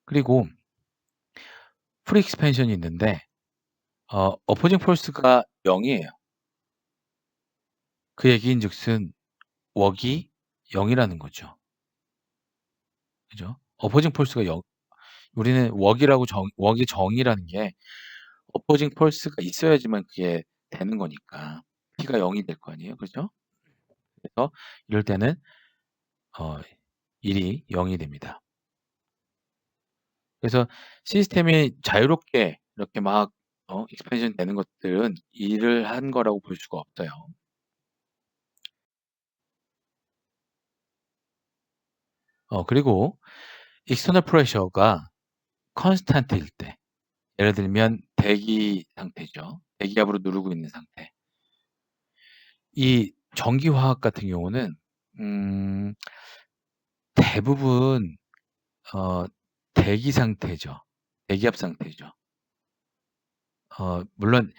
그리고 프리 익스펜션이 있는데 어포징 폴스가 0이에요. 그 얘기인즉슨 웍이 0이라는 거죠. 그죠? 어포징 폴스가 0. 우리는 웍의 정의라는 게 어포징 폴스가 있어야지만 그게 되는 거니까 P가 0이 될 거 아니에요. 그죠? 그래서 이럴 때는 1이 0이 됩니다. 그래서 시스템이 자유롭게 이렇게 막 익스펜션 되는 것들은 일을 한 거라고 볼 수가 없어요. 그리고 익스터널 프레셔가 컨스탄트일 때, 예를 들면 대기 상태죠. 대기압으로 누르고 있는 상태. 이 전기화학 같은 경우는 음 대부분 어 대기 상태죠. 대기압 상태죠. 물론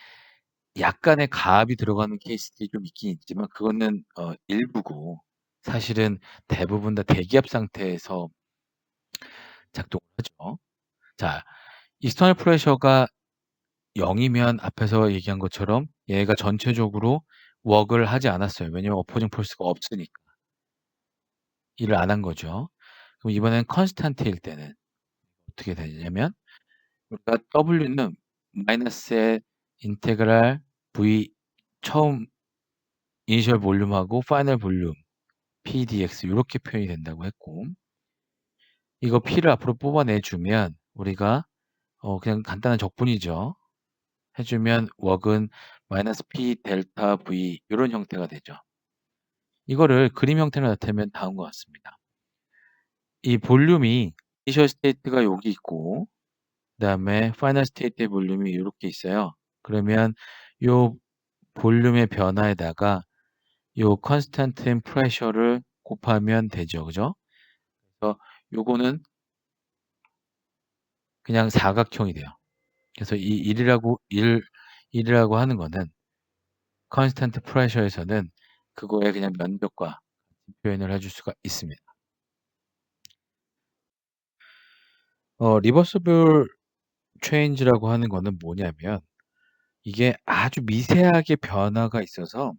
약간의 가압이 들어가는 케이스들이 좀 있긴 있지만 그거는 일부고, 사실은 대부분 다 대기압 상태에서 작동을 하죠. 자, 익스터널 프레셔가 0 이면 앞에서 얘기한 것처럼 얘가 전체적으로 웍을 하지 않았어요. 왜냐면 어포징 폴스가 없으니까. 일을 안 한 거죠. 그럼 이번엔 컨스탄트일 때는 어떻게 되냐면, 우리가 W는 마이너스의 인테그랄 V, 처음 이니셜 볼륨하고 파이널 볼륨 PdX 요렇게 표현이 된다고 했고, 이거 P를 앞으로 뽑아내 주면 우리가 그냥 간단한 적분이죠. 해 주면 웍은 마이너스 P 델타 V 요런 형태가 되죠. 이거를 그림 형태로 나타내면 다음과 같습니다. 이 볼륨이 이니셜 스테이트가 여기 있고, 그다음에 파이널 스테이트의 볼륨이 요렇게 있어요. 그러면 요 볼륨의 변화에다가 요 컨스턴트 인 프레셔를 곱하면 되죠. 그죠? 그래서 요거는 그냥 사각형이 돼요. 그래서 이 1이라고 하는 거는 컨스턴트 프레셔에서는 그거의 그냥 면적과 표현을 해줄 수가 있습니다. 리버서블 체인지라고 하는 거는 뭐냐면, 이게 아주 미세하게 변화가 있어서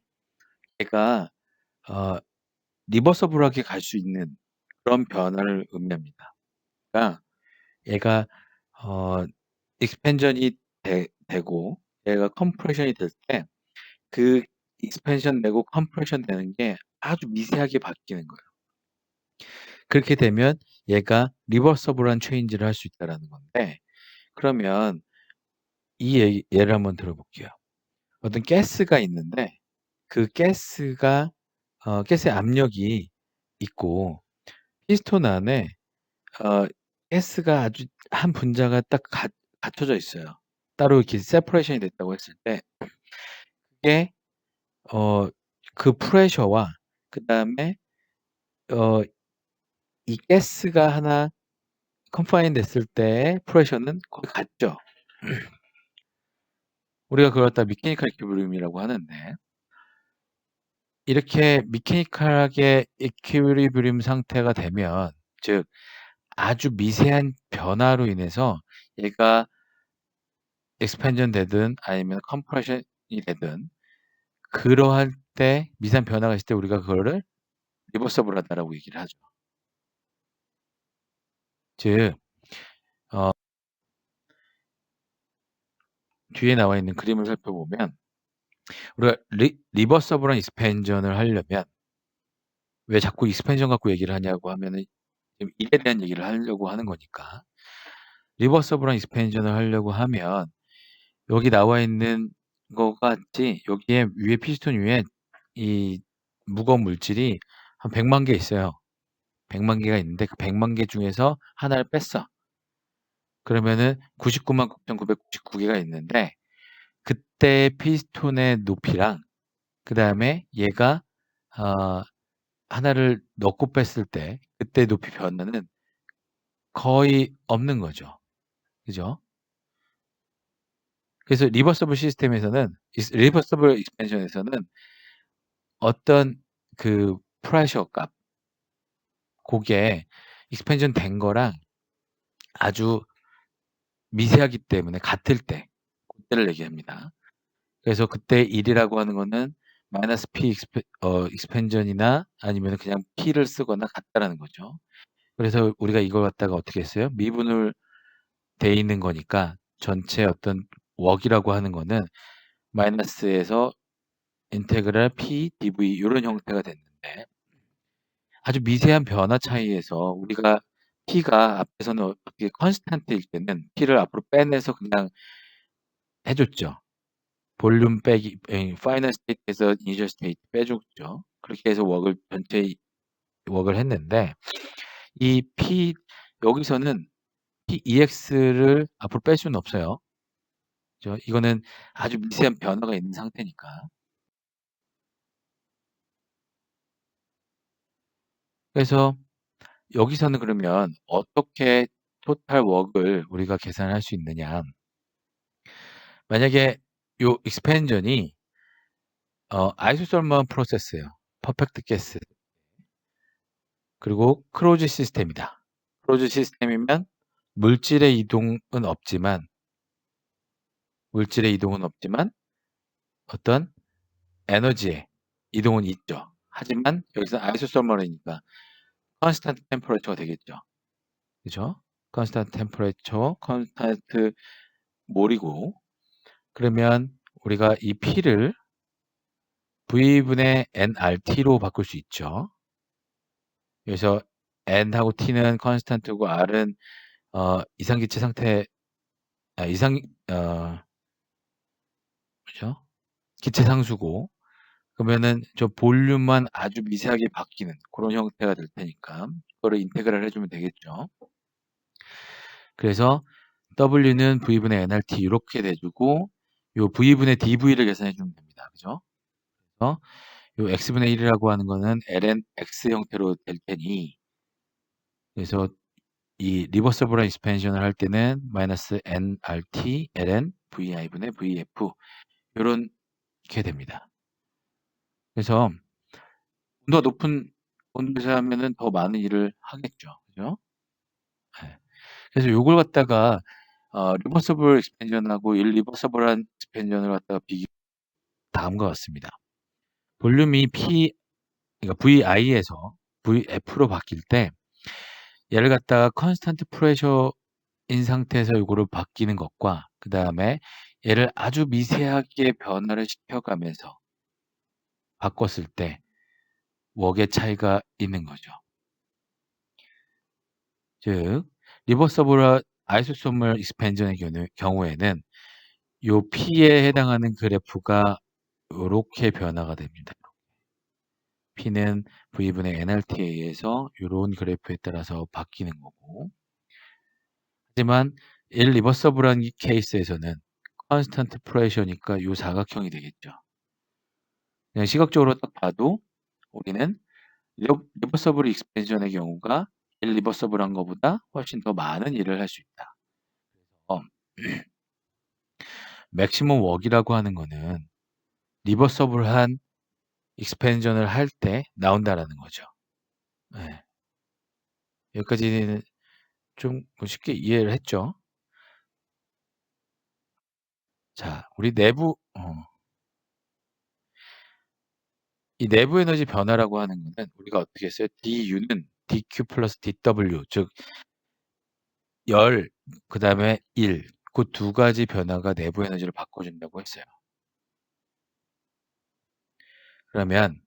얘가 어 리버서블하게 갈 수 있는 그런 변화를 의미합니다. 그러니까 얘가 어 익스펜션이 되고 얘가 컴프레션이 될 때 그 익스펜션 되고 컴프레션 되는 게 아주 미세하게 바뀌는 거예요. 그렇게 되면 얘가 리버서블한 체인지를 할 수 있다라는 건데, 그러면 이 예를 한번 들어볼게요. 어떤 가스가 있는데 그 가스의 압력이 있고 피스톤 안에 어 가스가 아주 한 분자가 딱 갖춰져 있어요. 따로 이렇게 세퍼레이션이 됐다고 했을 때 그게 어 그 프레셔와 그다음에 어 이 가스가 하나 컨파인 됐을 때의 프레셔는 거의 같죠. 우리가 그걸 갖다 미케니컬 이퀴리브리움이라고 하는데, 이렇게 미케니컬하게 이퀴리브리움 상태가 되면, 즉 아주 미세한 변화로 인해서 얘가 익스펜션 되든 아니면 컴프레션이 되든 그러할 때 미세한 변화가 있을 때 우리가 그거를 리버서블하다라고 얘기를 하죠. 즉 뒤에 나와 있는 그림을 살펴보면 우리가 리버서블한 익스펜션을 하려면, 왜 자꾸 익스펜션 갖고 얘기를 하냐고 하면은 지금 일에 대한 얘기를 하려고 하는 거니까, 리버서블한 익스펜션을 하려고 하면 여기 나와 있는 거 같이 여기에 위에 피스톤 위에 이 무거운 물질이 한 100만 개 있어요. 100만 개가 있는데 그 100만 개 중에서 하나를 뺐어. 그러면은 99만 9,999개가 있는데, 그때 피스톤의 높이랑 그다음에 얘가 어 하나를 넣고 뺐을 때 그때 높이 변화는 거의 없는 거죠. 그죠? 그래서 리버서블 시스템에서는 리버서블 익스펜션에서는 어떤 그 프레셔 값, 고게 익스펜션 된 거랑 아주 미세하기 때문에 같을 때 그때를 얘기합니다. 그래서 그때 1이라고 하는 거는 마이너스 P 익스펜션이나 아니면 그냥 P를 쓰거나 같다라는 거죠. 그래서 우리가 이걸 갖다가 어떻게 했어요? 미분을 돼 있는 거니까 전체 어떤 웍이라고 하는 거는 마이너스에서 인테그랄 P dV 요런 형태가 됐는데, 아주 미세한 변화 차이에서 우리가 P가 앞에서는 어떻게 컨스탄트일 때는 P를 앞으로 빼내서 그냥 해줬죠. 볼륨 빼기, 파이널 스테이트에서 이니셜 스테이트 빼줬죠. 그렇게 해서 전체 웍을 했는데, 여기서는 EX를 앞으로 뺄 수는 없어요. 그죠? 이거는 아주 미세한 변화가 있는 상태니까. 그래서 여기서는 그러면 어떻게 토탈 웍을 우리가 계산할 수 있느냐. 만약에 요 익스펜전이 아이소설먼 프로세스예요. 퍼펙트 게스. 그리고 크로즈 시스템이다. 크로즈 시스템이면 물질의 이동은 없지만 어떤 에너지의 이동은 있죠. 하지만 여기서 아이소설먼이니까 컨스탄트 템퍼레처가 되겠죠. 그죠? 컨스탄트 템퍼레처, 컨스탄트 몰이고, 그러면 우리가 이 P를 V분의 nRT로 바꿀 수 있죠. 그래서 n하고 t는 컨스탄트고 r은 이상기체 상태, 그죠? 기체 상수고, 그러면은 저 볼륨만 아주 미세하게 바뀌는 그런 형태가 될 테니까 그거를 인테그랄 해주면 되겠죠. 그래서 W는 V분의 nRT 이렇게 돼주고, 요 V분의 dV를 계산해 주면 됩니다. 그죠? 그래서 요 X분의 1이라고 하는 거는 ln X 형태로 될 테니, 그래서 이 리버서블한 익스펜션을 할 때는 마이너스 nRT ln VI분의 VF 요렇게 됩니다. 그래서 온도가 높은 온도에서 하면은 더 많은 일을 하겠죠. 그죠? 네. 그래서 요걸 갖다가 리버서블 익스펜션하고 일리버서블한 익스펜션을 갖다가 비교 다음과 같습니다. 볼륨이 그러니까 VI에서 VF로 바뀔 때 얘를 갖다가 컨스탄트 프레셔인 상태에서 요거를 바뀌는 것과 그 다음에 얘를 아주 미세하게 변화를 시켜가면서 바꿨을 때 웍의 차이가 있는 거죠. 즉 리버서블 아이소소멀 익스펜전의 경우에는 요 P에 해당하는 그래프가 요렇게 변화가 됩니다. P는 V분의 nRT에 의해서 요런 그래프에 따라서 바뀌는 거고, 하지만 일리버서블한 케이스에서는 컨스턴트 프레셔니까 요 사각형이 되겠죠. 그냥 시각적으로 딱 봐도 우리는 리버서블 익스펜션의 경우가 일리버서블한 것보다 훨씬 더 많은 일을 할 수 있다. 맥시멈 웍이라고 하는 거는 리버서블한 익스펜션을 할 때 나온다라는 거죠. 네. 여기까지는 좀 쉽게 이해를 했죠. 자, 우리 이 내부 에너지 변화라고 하는 거는 우리가 어떻게 했어요? DU는 DQ 플러스 DW, 즉 열, 그 다음에 1, 그 두 가지 변화가 내부 에너지를 바꿔준다고 했어요. 그러면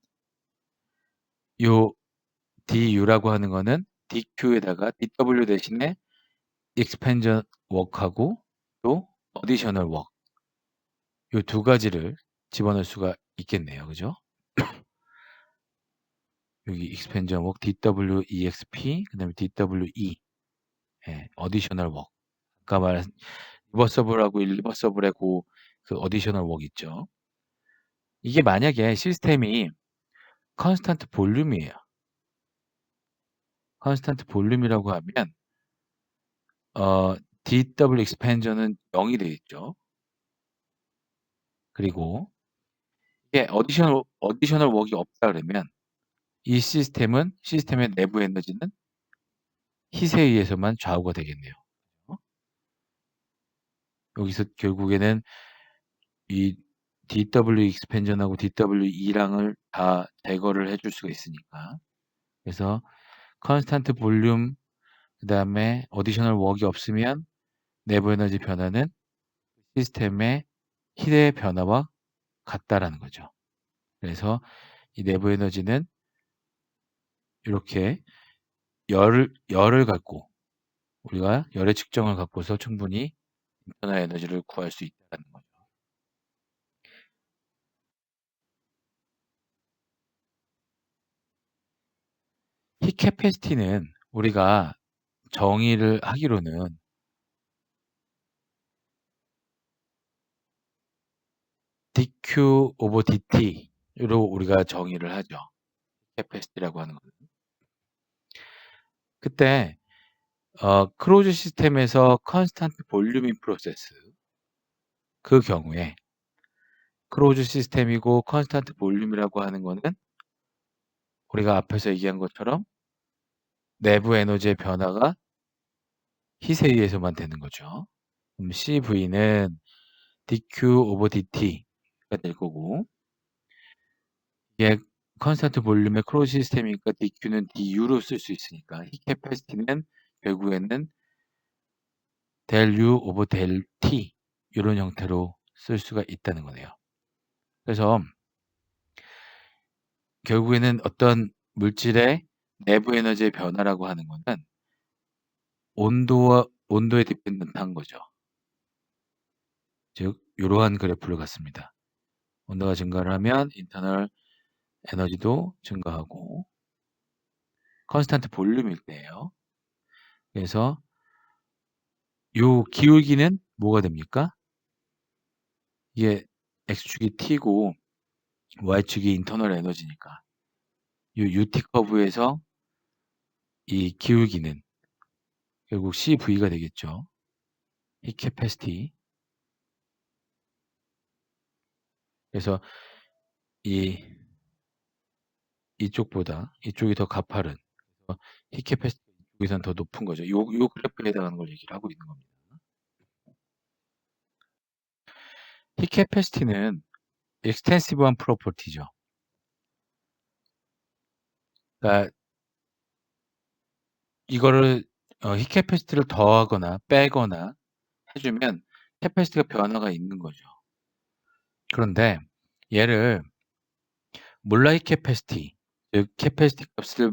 요 DU라고 하는 거는 DQ에다가 DW 대신에 익스펜전 웍하고 또 어디셔널 웍, 요 두 가지를 집어넣을 수가 있겠네요. 그죠? 여기 익스펜전 웍 DWEXP, 그 다음에 DWE, 어디셔널 웍. 아까 말한 리버서블하고 일리버서블의 그 어디셔널 웍 있죠. 이게 만약에 시스템이 컨스탄트 볼륨이에요. 컨스탄트 볼륨이라고 하면 DW 익스펜전은 0이 되겠죠. 그리고 이게 어디셔널 웍이 없다 그러면 이 시스템의 내부 에너지는 힛에 의해서만 좌우가 되겠네요. 여기서 결국에는 이 DW 익스펜전하고 DWE랑을 다 제거를 해줄 수가 있으니까, 그래서 컨스탄트 볼륨 그 다음에 어디셔널 웍이 없으면 내부 에너지 변화는 시스템의 힐의 변화와 같다라는 거죠. 그래서 이 내부 에너지는 이렇게 열을 갖고 우리가 열의 측정을 갖고서 충분히 인터널 에너지를 구할 수 있다는 거죠. 캐패시티는 우리가 정의를 하기로는 dq over dt로 우리가 정의를 하죠. 캐패시티라고 하는 거는. 그때 클로즈 시스템에서 컨스탄트 볼륨인 프로세스, 그 경우에 클로즈 시스템이고 컨스탄트 볼륨이라고 하는 거는 우리가 앞에서 얘기한 것처럼 내부 에너지의 변화가 힛에 의해서만 되는 거죠. 그럼 CV는 dq over dt가 될 거고, 이게 컨스탄트 볼륨의 클로즈 시스템이니까 dq는 du로 쓸 수 있으니까 히 캐패시티는 결국에는 del u over del t 이런 형태로 쓸 수가 있다는 거네요. 그래서 결국에는 어떤 물질의 내부 에너지의 변화라고 하는 거는 온도에 디펜던트한 거죠. 즉 이러한 그래프를 갖습니다. 온도가 증가를 하면 인터널 에너지도 증가하고 컨스탄트 볼륨일 때예요. 그래서 요 기울기는 뭐가 됩니까? 이게 x축이 t고 y축이 인터널 에너지니까 이 ut 커브에서 이 기울기는 결국 CV가 되겠죠. 이 캐패시티. 그래서 이쪽보다 이쪽이 더 가파른, 히 캐패시티 이쪽에선 더 높은 거죠. 요 그래프에 해당하는 걸 얘기를 하고 있는 겁니다. 히 캐패시티는 익스텐시브한 프로퍼티죠. 그러니까 이거를 히 캐패시티를 더하거나 빼거나 해주면 캐패시티가 변화가 있는 거죠. 그런데 얘를 몰라히 캐패시티, 즉 캐패시티 값을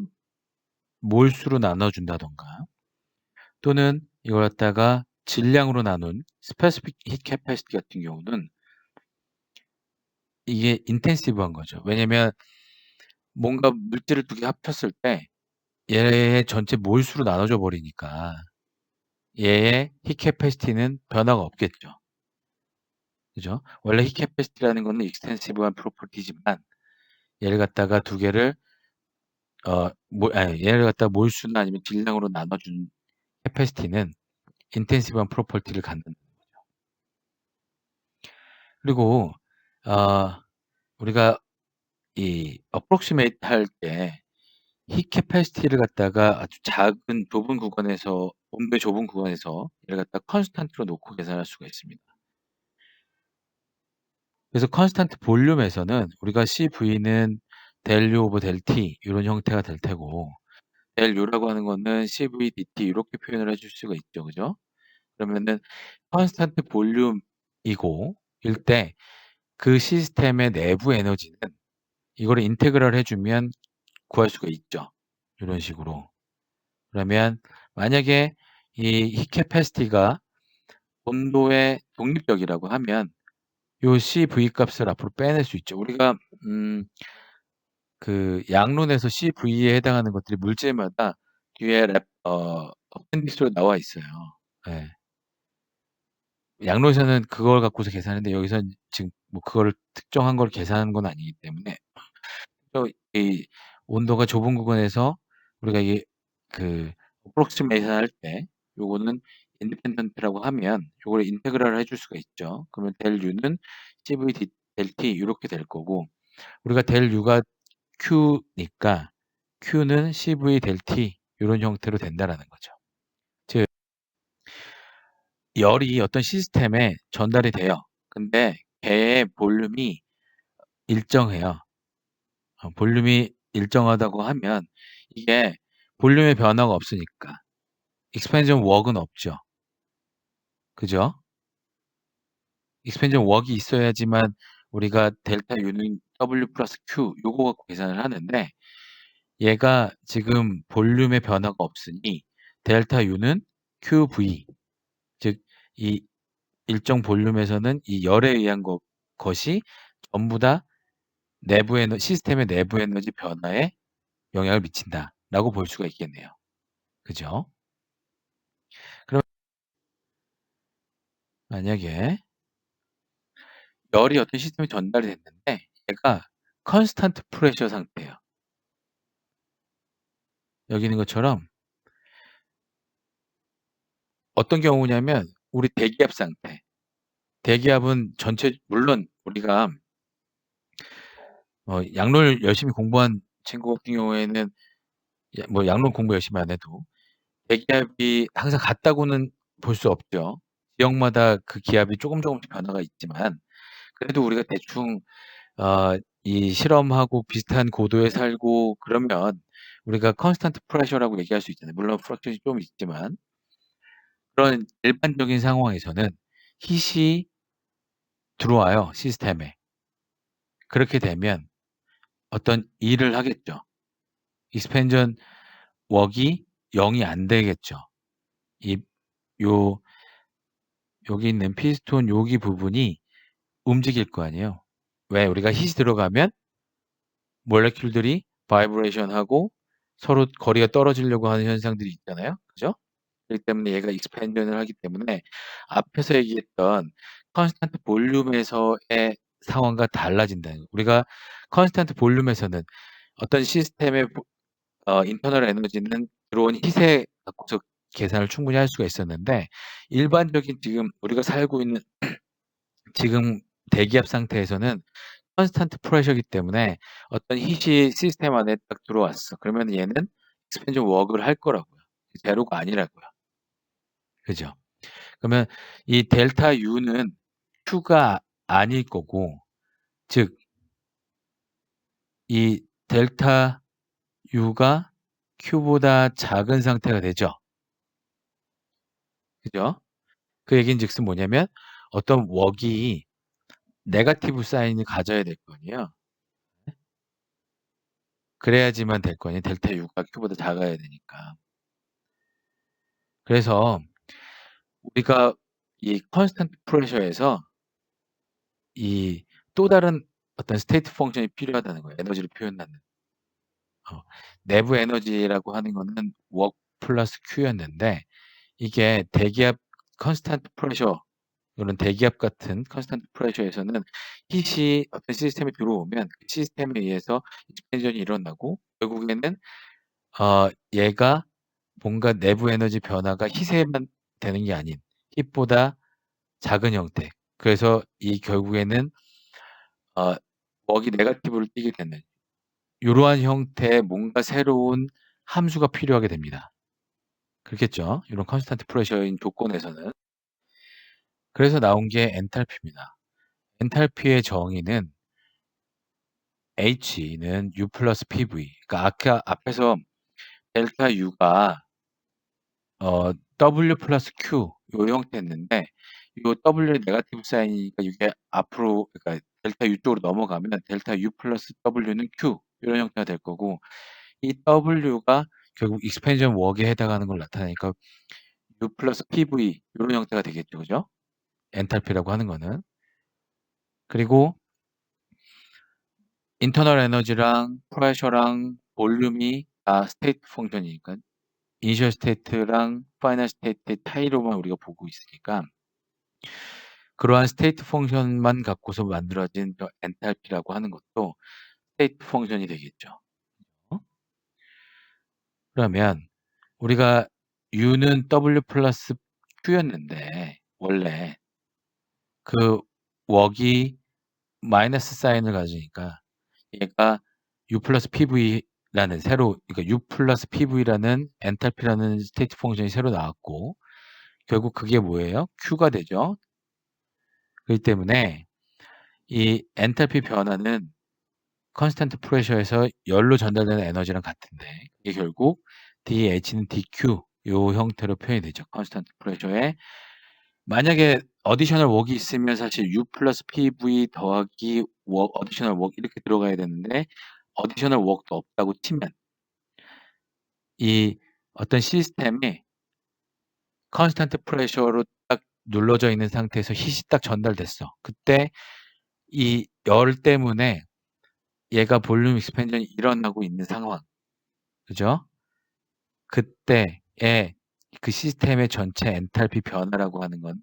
몰수로 나눠준다던가 또는 이걸 갖다가 질량으로 나눈 스페시픽 히 캐패시티 같은 경우는 이게 인텐시브한 거죠. 왜냐면 뭔가 물질을 두 개 합쳤을 때 얘의 전체 몰수로 나눠져 버리니까 얘의 히 캐패시티는 변화가 없겠죠. 그죠? 원래 히 캐패시티라는 거는 익스텐시브한 프로퍼티지만 얘를 갖다가 두 개를 얘를 갖다가 몰수나 아니면 질량으로 나눠준 캐패시티는 인텐시브한 프로퍼티를 갖는 거죠. 그리고 우리가 이 어프록시메이트 할 때 히 캐패시티를 갖다가 아주 작은 좁은 구간에서 온도의 좁은 구간에서 얘를 갖다가 컨스탄트로 놓고 계산할 수가 있습니다. 그래서 컨스탄트 볼륨에서는 우리가 CV는 del U over del T 이런 형태가 될 테고 del U라고 하는 거는 CV dt 이렇게 표현을 해줄 수가 있죠. 그죠? 그러면은 컨스탄트 볼륨이고 일 때 그 시스템의 내부 에너지는 이거를 인테그랄 해주면 구할 수가 있죠. 이런 식으로. 그러면 만약에 이 히 캐패시티가 온도의 독립력이라고 하면 요 CV 값을 앞으로 빼낼 수 있죠. 우리가 그 양론에서 CV에 해당하는 것들이 물질마다 뒤에 appendix로 나와 있어요. 예. 양론에서는 그걸 갖고서 계산하는데 여기서는 지금 뭐 그거를 특정한 걸 계산하는 건 아니기 때문에 또 이 온도가 좁은 구간에서 우리가 이게 그 approximation 할 때 요거는 independent라고 하면 요거를 인테그랄을 해줄 수가 있죠. 그러면 del U는 CV del T 요렇게 될 거고 우리가 del U가 Q니까 Q는 CV del T 요런 형태로 된다라는 거죠. 즉 열이 어떤 시스템에 전달이 돼요. 근데 걔의 볼륨이 일정해요. 볼륨이 일정하다고 하면 이게 볼륨의 변화가 없으니까 expansion work은 없죠. 그죠? expansion work이 있어야지만 우리가 델타 U는 W 플러스 Q 요거 갖고 계산을 하는데 얘가 지금 볼륨의 변화가 없으니 델타 U는 QV 즉 이 일정 볼륨에서는 이 열에 의한 것이 전부 다 시스템의 내부 에너지 변화에 영향을 미친다라는 라고 볼 수가 있겠네요. 그죠? 그럼 만약에 열이 어떤 시스템에 전달이 됐는데 얘가 컨스턴트 프레셔 상태예요. 여기 있는 것처럼 어떤 경우냐면 우리 대기압 상태. 대기압은 전체 물론 우리가 양로를 열심히 공부한 친구 같은 경우에는 뭐 양론 공부 열심히 안 해도 대기압이 항상 같다고는 볼 수 없죠. 지역마다 그 기압이 조금씩 변화가 있지만 그래도 우리가 대충 이 실험하고 비슷한 고도에 살고 그러면 우리가 컨스턴트 프레셔라고 얘기할 수 있잖아요. 물론 프랙션이 좀 있지만 그런 일반적인 상황에서는 힛이 들어와요, 시스템에. 그렇게 되면 어떤 일을 하겠죠. 익스펜전 웍이 0이 안 되겠죠. 이 요 여기 있는 피스톤 여기 부분이 움직일 거 아니에요. 왜? 우리가 힛이 들어가면 몰레큘들이 바이브레이션하고 서로 거리가 떨어지려고 하는 현상들이 있잖아요. 그죠? 그렇기 때문에 얘가 익스펜전을 하기 때문에 앞에서 얘기했던 컨스턴트 볼륨에서의 상황과 달라진다는 거예요. 우리가 컨스턴트 볼륨에서는 어떤 시스템의 인터널 에너지는 들어온 힛에 갖고서 계산을 충분히 할 수가 있었는데 일반적인 지금 우리가 살고 있는 지금 대기압 상태에서는 컨스턴트 프레셔이기 때문에 어떤 힛이 시스템 안에 딱 들어왔어. 그러면 얘는 익스펜전 워크를 할 거라고요. 제로가 아니라고요. 그죠? 그러면 이 델타 U는 Q가 아닐 거고, 즉, 이 델타 U가 Q보다 작은 상태가 되죠. 그죠? 그 얘기는 즉슨 뭐냐면 어떤 웍이 네거티브 사인을 가져야 될 거 아니에요. 그래야지만 될 거 아니에요. 델타 U가 Q보다 작아야 되니까. 그래서 우리가 이 컨스턴트 프레셔에서 이 또 다른 어떤 스테이트 펑션이 필요하다는 거예요. 에너지를 표현하는. 내부 에너지라고 하는 거는 웍 플러스 Q였는데 이게 대기압 컨스턴트 프레셔 이런 대기압 같은 컨스턴트 프레셔에서는 힛이 어떤 시스템에 들어오면 그 시스템에 의해서 익스펜전이 일어나고 결국에는 얘가 뭔가 내부 에너지 변화가 힛에만 되는 게 아닌 힛보다 작은 형태. 그래서 이 결국에는 웍이 네거티브를 띠게 되는 이러한 형태의 뭔가 새로운 함수가 필요하게 됩니다. 그렇겠죠? 이런 컨스턴트 프레셔인 조건에서는. 그래서 나온 게 엔탈피입니다. 엔탈피의 정의는 H는 U 플러스 PV. 그러니까 아까 앞에서 델타 U가 W 플러스 Q 요 형태였는데 요 W의 네거티브 사인이니까 이게 앞으로 그러니까 델타 U 쪽으로 넘어가면 델타 U 플러스 W는 Q 이런 형태가 될 거고 이 W가 결국 익스펜전 웍에 해당하는 걸 나타내니까 U 플러스 PV 이런 형태가 되겠죠. 그죠? 엔탈피라고 하는 거는. 그리고 인터널 에너지랑 프레셔랑 볼륨이 다 스테이트 펑션이니까 이니셜 스테이트랑 파이널 스테이트의 차이로만 우리가 보고 있으니까 그러한 스테이트 펑션만 갖고서 만들어진 저 엔탈피라고 하는 것도 스테이트 펑션이 되겠죠. 그러면 우리가 U는 W 플러스 Q였는데 원래 그 웍이 마이너스 사인을 가지니까 얘가 U 플러스 PV라는 새로 그러니까 U 플러스 PV라는 엔탈피라는 스테이트 펑션이 새로 나왔고 결국 그게 뭐예요? Q가 되죠. 그렇기 때문에 이 엔탈피 변화는 컨스턴트 프레셔에서 열로 전달되는 에너지랑 같은데 이게 결국 DH는 DQ 요 형태로 표현이 되죠. 컨스턴트 프레셔에 만약에 어디셔널 웍이 있으면 사실 U 플러스 PV 더하기 어디셔널 웍 이렇게 들어가야 되는데 어디셔널 웍도 없다고 치면 이 어떤 시스템이 컨스턴트 프레셔로 딱 눌러져 있는 상태에서 힛이 딱 전달됐어. 그때 이 열 때문에 얘가 볼륨 익스펜전이 일어나고 있는 상황. 그죠? 그때의 그 시스템의 전체 엔탈피 변화라고 하는 거는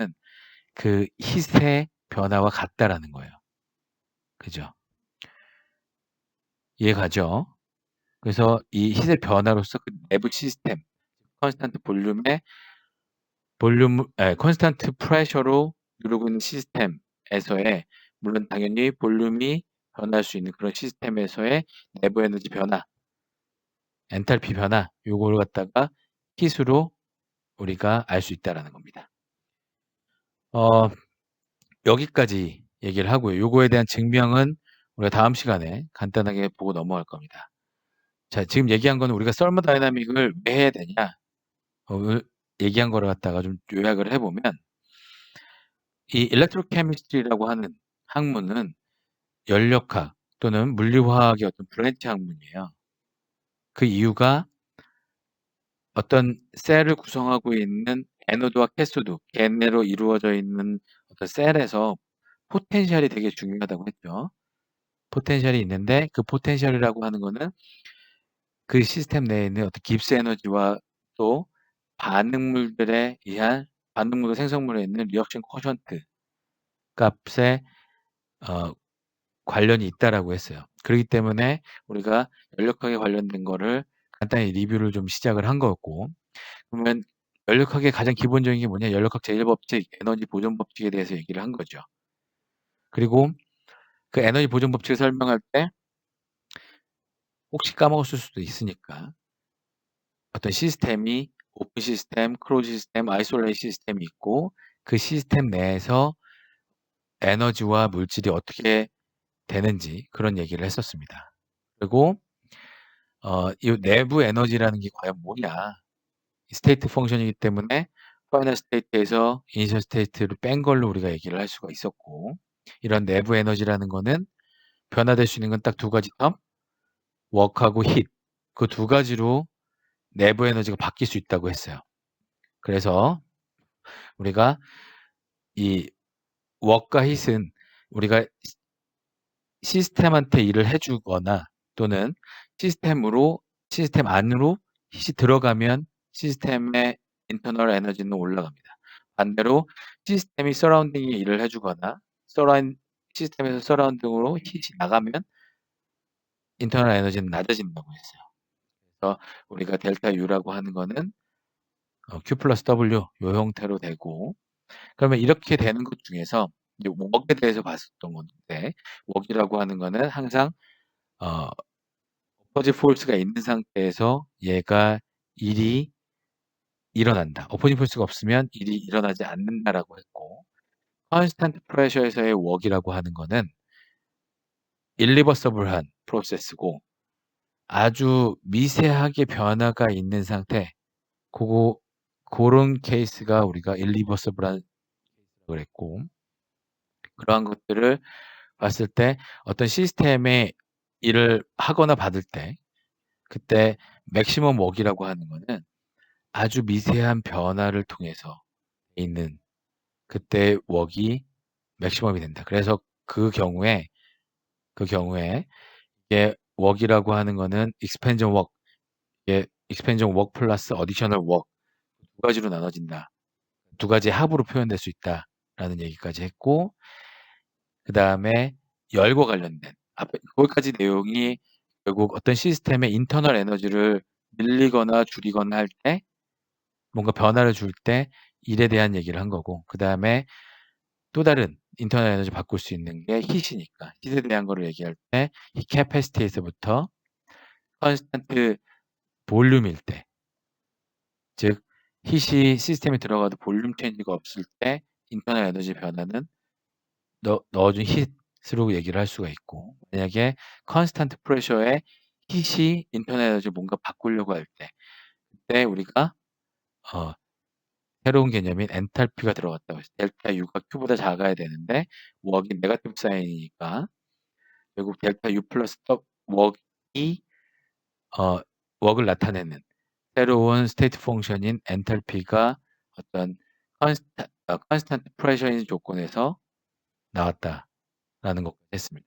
그 hit의 변화와 같다라는 거예요. 그죠? 이해가죠? 그래서 이 hit의 변화로서 그 내부 시스템, 컨스탄트 컨스탄트 프레셔로 누르고 있는 시스템에서의, 물론 당연히 볼륨이 변할 수 있는 그런 시스템에서의 내부 에너지 변화, 엔탈피 변화, 요걸 갖다가 hit으로 우리가 알 수 있다라는 겁니다. 여기까지 얘기를 하고요. 요거에 대한 증명은 우리가 다음 시간에 간단하게 보고 넘어갈 겁니다. 자, 지금 얘기한 거는 우리가 서머다이나믹을 왜 해야 되냐? 얘기한 거를 갖다가 좀 요약을 해보면, 이 일렉트로케미스트리라고 하는 학문은 연력학 또는 물리화학의 어떤 브랜치 학문이에요. 그 이유가 어떤 셀을 구성하고 있는 에노드와 캐소드, 걔네로 이루어져 있는 어떤 셀에서 포텐셜이 되게 중요하다고 했죠. 포텐셜이 있는데 그 포텐셜이라고 하는 거는 그 시스템 내에 있는 어떤 깁스 에너지와 또 반응물들에 의한, 반응물과 생성물에 있는 리액션 코션트 값에 관련이 있다라고 했어요. 그렇기 때문에 우리가 연력학에 관련된 거를 간단히 리뷰를 좀 시작을 한 거였고, 그러면 연력학의 가장 기본적인 게 뭐냐? 연력학 제1법칙, 에너지 보존 법칙에 대해서 얘기를 한 거죠. 그리고 그 에너지 보존 법칙을 설명할 때 혹시 까먹었을 수도 있으니까 어떤 시스템이 오픈 시스템, 클로즈 시스템, 아이솔레이트 시스템이 있고 그 시스템 내에서 에너지와 물질이 어떻게 되는지 그런 얘기를 했었습니다. 그리고 이 내부 에너지라는 게 과연 뭐냐? 스테이트 펑션이기 때문에 파이널 스테이트에서 이니셜 스테이트를 뺀 걸로 우리가 얘기를 할 수가 있었고, 이런 내부 에너지라는 거는 변화될 수 있는 건 딱 두 가지 텀, 워크하고 힛. 그 두 가지로 내부 에너지가 바뀔 수 있다고 했어요. 그래서 우리가 이 워크와 힛은 우리가 시스템한테 일을 해주거나 또는 시스템 안으로 힛이 들어가면 시스템의 인터널 에너지는 올라갑니다. 반대로 시스템이 서라운딩에 일을 해주거나 시스템에서 서라운딩으로 힛이 나가면 인터널 에너지는 낮아진다고 했어요. 그래서 우리가 델타 U라고 하는 거는 Q 플러스 W 요 형태로 되고, 그러면 이렇게 되는 것 중에서 이제 웍에 대해서 봤었던 건데, 웍이라고 하는 거는 항상 어퍼지 포스가 있는 상태에서 얘가 일이 일어난다. 어퍼지 포스가 없으면 일이 일어나지 않는다라고 했고, 컨스탄트 프레셔에서의 웍이라고 하는 거는 일리버서블한 프로세스고 아주 미세하게 변화가 있는 상태, 그런 케이스가 우리가 일리버서블한 그랬고, 그러한 것들을 봤을 때 어떤 시스템에 일을 하거나 받을 때 그때 맥시멈 웍이라고 하는 거는 아주 미세한 변화를 통해서 있는 그때 웍이 맥시멈이 된다. 그래서 그 경우에 이게 웍이라고 하는 거는 익스펜전 웍, 이게 익스펜전 웍 플러스 어디셔널 웍 두 가지로 나눠진다. 두 가지 합으로 표현될 수 있다라는 얘기까지 했고, 그 다음에 열과 관련된 앞에 거기까지 내용이 결국 어떤 시스템의 인터널 에너지를 늘리거나 줄이거나 할 때 뭔가 변화를 줄 때 일에 대한 얘기를 한 거고, 그 다음에 또 다른 인터널 에너지 바꿀 수 있는 게 hit이니까 hit에 대한 거를 얘기할 때 이 캐패시티에서부터 컨스탄트 볼륨일 때, 즉 hit이 시스템에 들어가도 볼륨 체인지가 없을 때 인터널 에너지 변화는 넣어준 hit으로 얘기를 할 수가 있고, 만약에 컨스탄트 프레셔에 hit이 인터널 에너지 뭔가 바꾸려고 할 때 그때 우리가 새로운 개념인 엔탈피가 들어갔다고 했어요. 델타 U가 Q보다 작아야 되는데 웍이 네거티브 사인이니까 결국 델타 U 플러스 웍이 웍을 나타내는 새로운 스테이트 펑션인 엔탈피가 어떤 컨스탄트 프레셔인 조건에서 나왔다라는 것까지 했습니다.